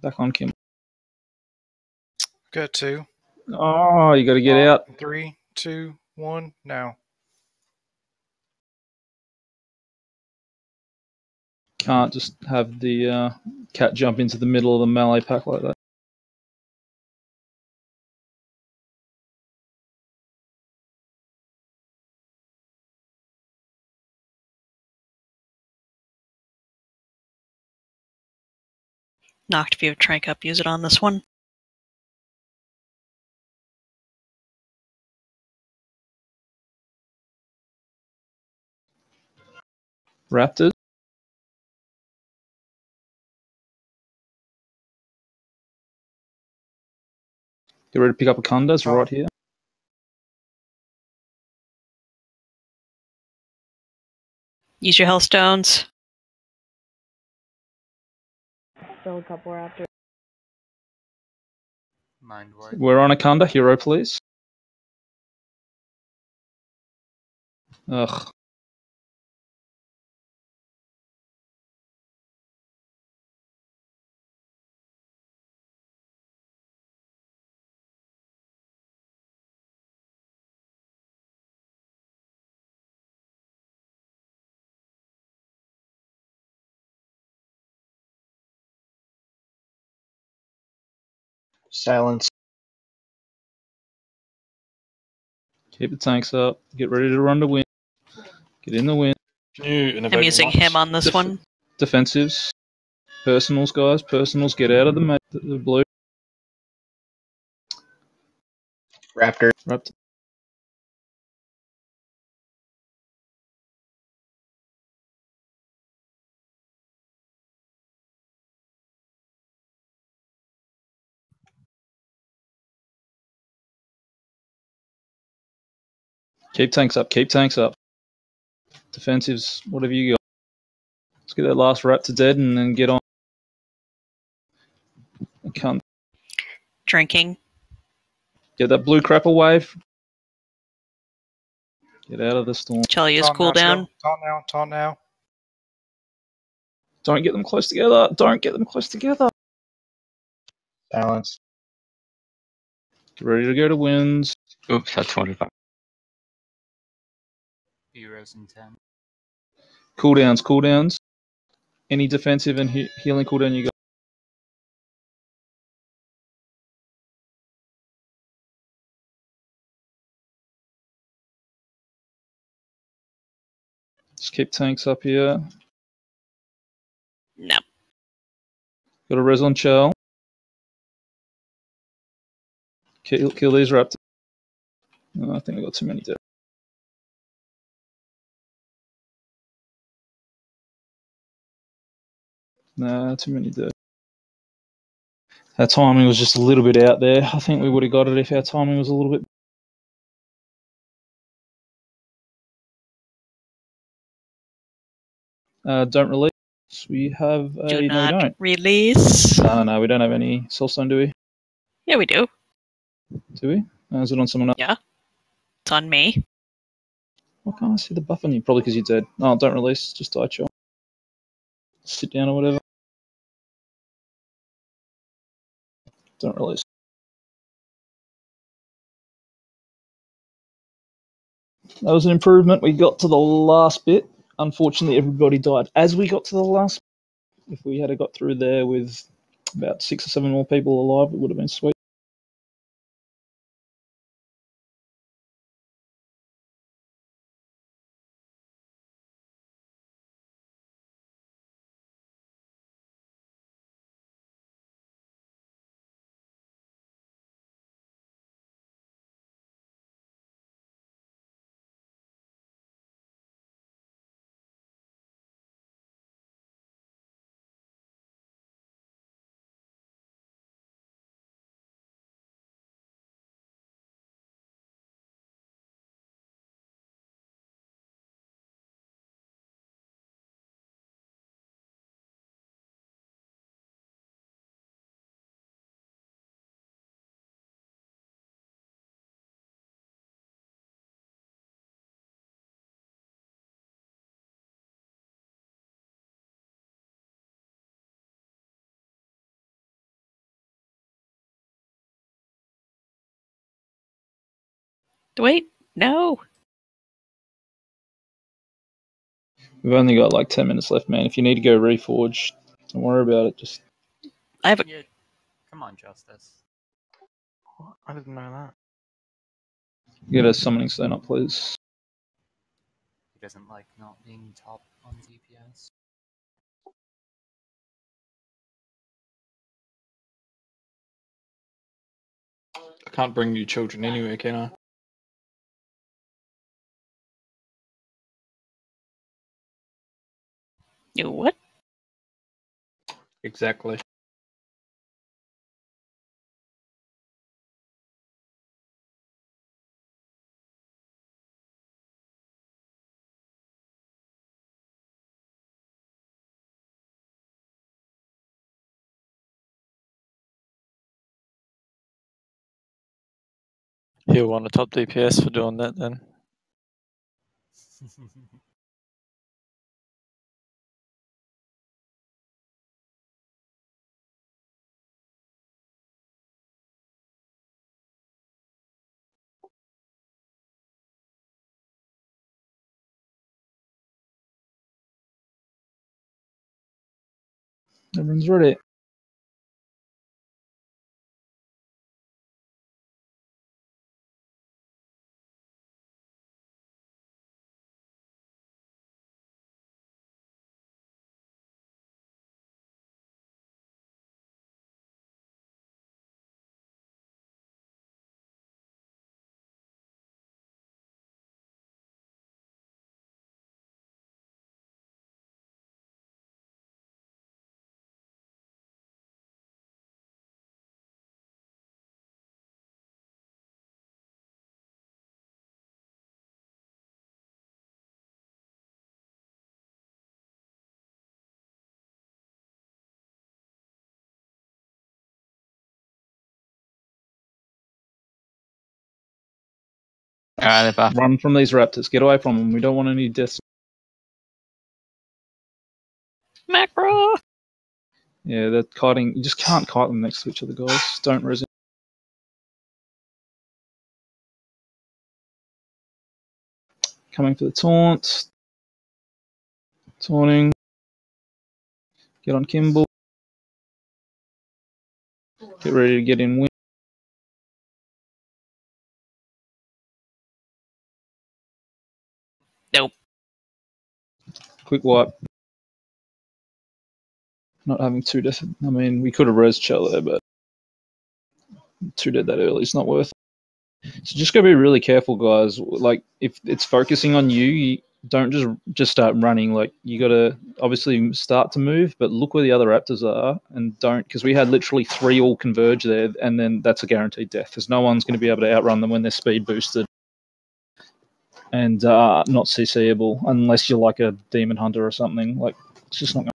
Back on Kim. Got 2. Oh, you got to get out. 3, 2, 1, now. Can't just have the cat jump into the middle of the melee pack like that. Knocked, if you have Trank up, use it on this one. Raptors. Get ready to pick up a Kundas right here. Use your health stones. Still a couple raptors. Mind wipe. We're on a Kunda. Hero, please. Ugh. Silence. Keep the tanks up. Get ready to run to win. Get in the win. Can you innovate I'm using your him mods? on this one. Defensives. Personals, guys. Personals. Get out of the blue. Raptor. Raptor. Keep tanks up. Keep tanks up. Defensives. Whatever you got. Let's get that last Raptor dead and then get on. I can't. Drinking. Get that blue crapper wave. Get out of the storm. Shall I use Taunt now, cooldown? Chill. Taunt now, taunt now. Don't get them close together. Don't get them close together. Silence. Get ready to go to wins. Oops, that's 25. Heroes in 10. Cooldowns. Cooldowns. Any defensive and healing cooldown you got. Just keep tanks up here. No. Got a res on Chell. Kill these raptors. Oh, I think I got too many dead. Nah, too many dead. Our timing was just a little bit out there. I think we would have got it if our timing was a little bit. Don't release. We have a. Do No, not we don't. release. No, we don't have any soulstone, do we? Yeah, we do. Do we? Is it on someone else? Yeah. It's on me. Why can't I see the buff on you? Probably because you're dead. Oh, don't release. Just die, chill. Sit down or whatever. Don't release. That was an improvement. We got to the last bit. Unfortunately, everybody died as we got to the last If we had got through there with about 6 or 7 more people alive, it would have been sweet. Wait, no. We've only got like 10 minutes left, man. If you need to go reforge, don't worry about it. Just I have a... Yeah. Come on, Justice. I didn't know that. get a summoning stone up, please. He doesn't like not being top on DPS. I can't bring you children anywhere, can I? You what? Exactly. He'll want a top DPS for doing that then. Everyone's ready. Alright, they're buff. Run from these raptors. Get away from them. We don't want any deaths. Macro! Yeah, they're kiting. You just can't kite them next to each other, guys. Don't resist. Coming for the taunt. Taunting. Get on Kimball. Get ready to get in win. Nope. Quick wipe. Not having 2 deaths. I mean, we could have res Chell there, but 2 dead that early is not worth it. So just gotta be really careful, guys. Like, if it's focusing on you, you don't just start running. Like, you gotta obviously start to move, but look where the other raptors are and don't, because we had literally 3 all converge there, and then that's a guaranteed death, because no one's going to be able to outrun them when they're speed boosted and not CCable unless you're like a demon hunter or something. Like, it's just not going.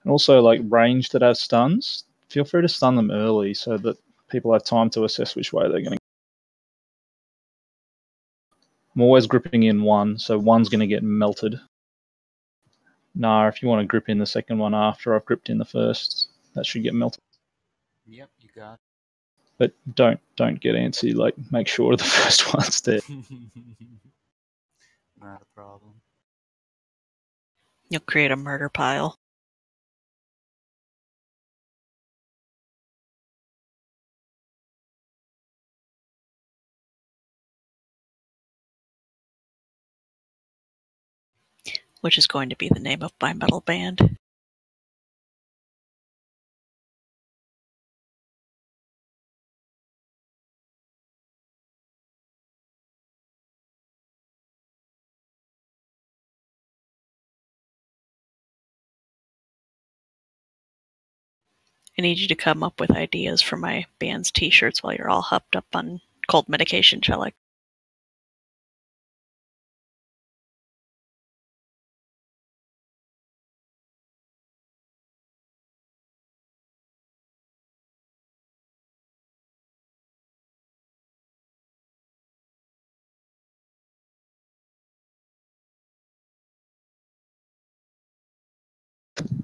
And also, like, range that have stuns, feel free to stun them early so that people have time to assess which way they're going to. I'm always gripping in 1, so 1's going to get melted. Nah, if you want to grip in the second one after I've gripped in the first, that should get melted. Yep, you got But don't get antsy. Like, make sure the first one's there. it. Not a problem. You'll create a murder pile. Which is going to be the name of my metal band. I need you to come up with ideas for my band's t-shirts while you're all hopped up on cold medication, Shellick.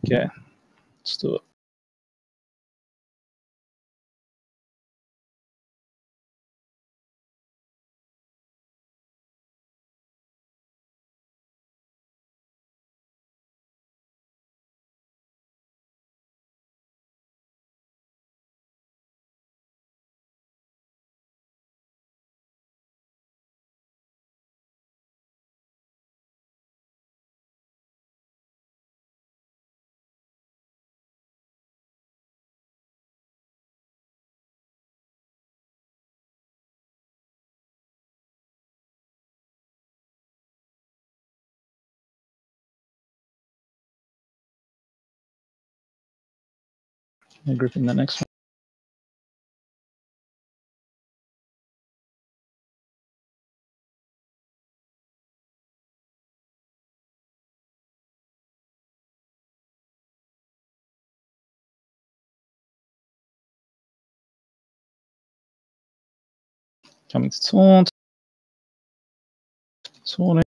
Okay, let's do it. And grip in the next one. Coming to taunt. Taunting.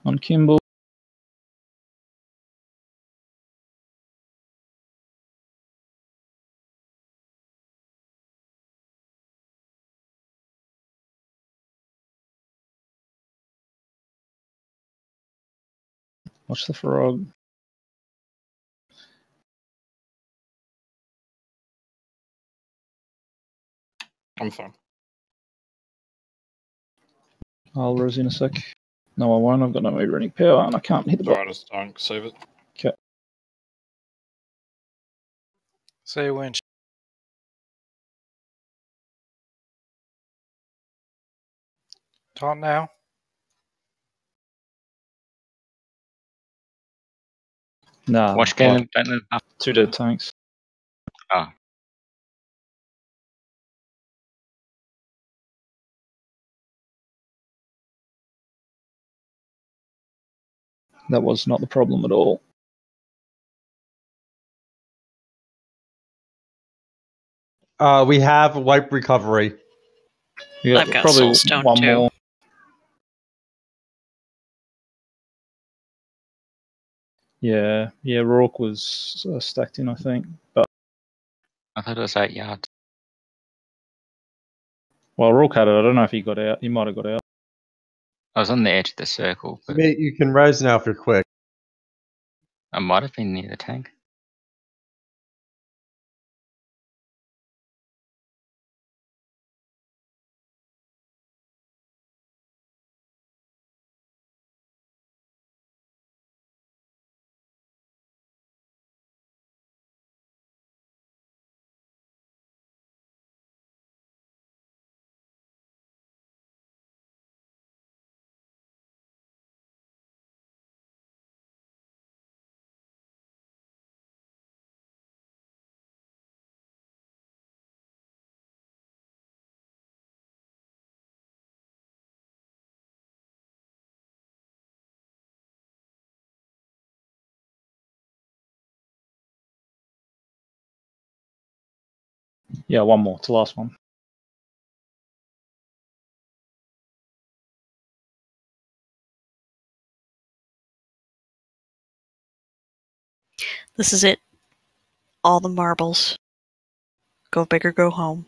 On Kimball. Watch the frog. I'm fine. I'll res in a sec. No, I won't. I've got no running power and I can't hit the button. Alright, just don't save it. Okay. Say when. Talk now. Nah. Watch game. Don't let it up. 2 dead tanks. Oh. That was not the problem at all. We have wipe recovery. Yeah, I've got probably Soulstone one too. more. Yeah, Rourke was stacked in, I think. But I thought it was 8 yards. well, Rourke had it. I don't know if he got out. He might have got out. I was on the edge of the circle, but Mate, you can res now if you're quick. I might have been near the tank. Yeah, one more. It's the last one. This is it. All the marbles. Go big or go home.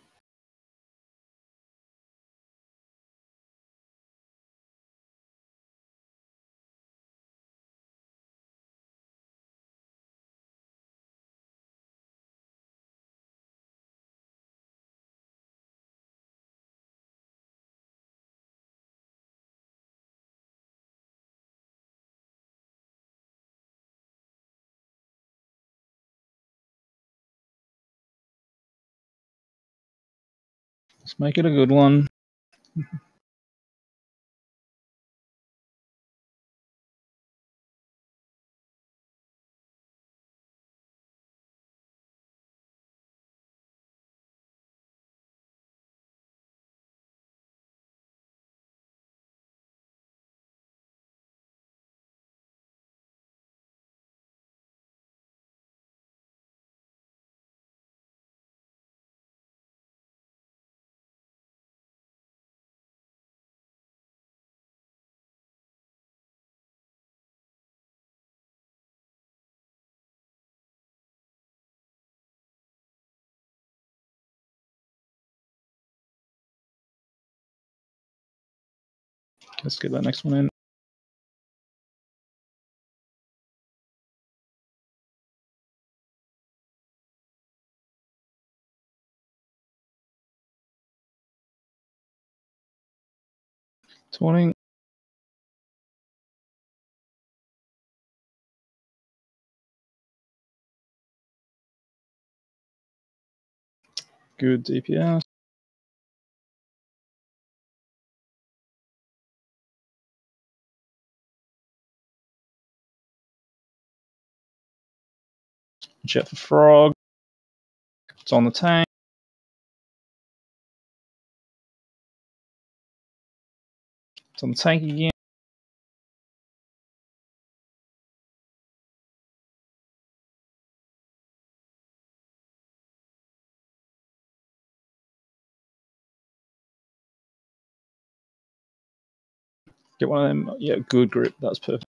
Let's make it a good one. Let's get that next one in. Twenty. Good DPS. Watch out for frog. It's on the tank. It's on the tank again. Get one of them. Yeah, good grip. That's perfect.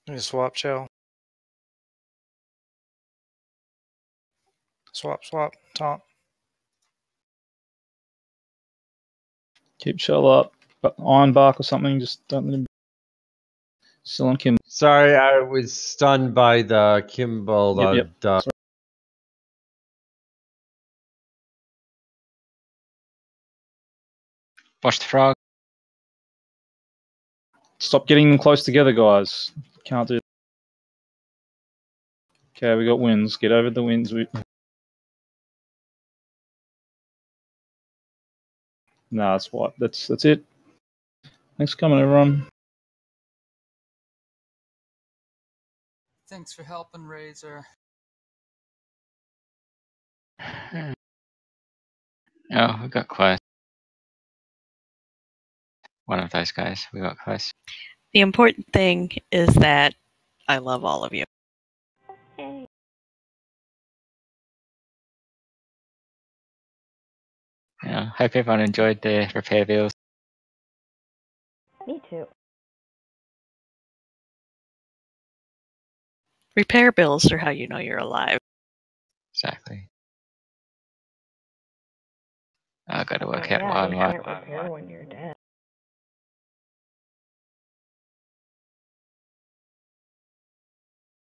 Need to swap, Chell. Swap, swap, top. Keep shell up. But iron bark or something. Just don't let him. Still on Kim. Sorry, I was stunned by the Kimball. Yep. Watch the frog. Stop getting them close together, guys. Can't do. Okay, we got winds. Get over the winds. Nah, that's what. That's it. Thanks for coming, everyone. Thanks for helping, Razor. Oh, we got close. One of those guys. We got close. The important thing is that I love all of you. Yay. Yeah, hope everyone enjoyed the repair bills. Me too. Repair bills are how you know you're alive. Exactly. I gotta work Oh, out yeah, why you I'm can't repair when you're dead.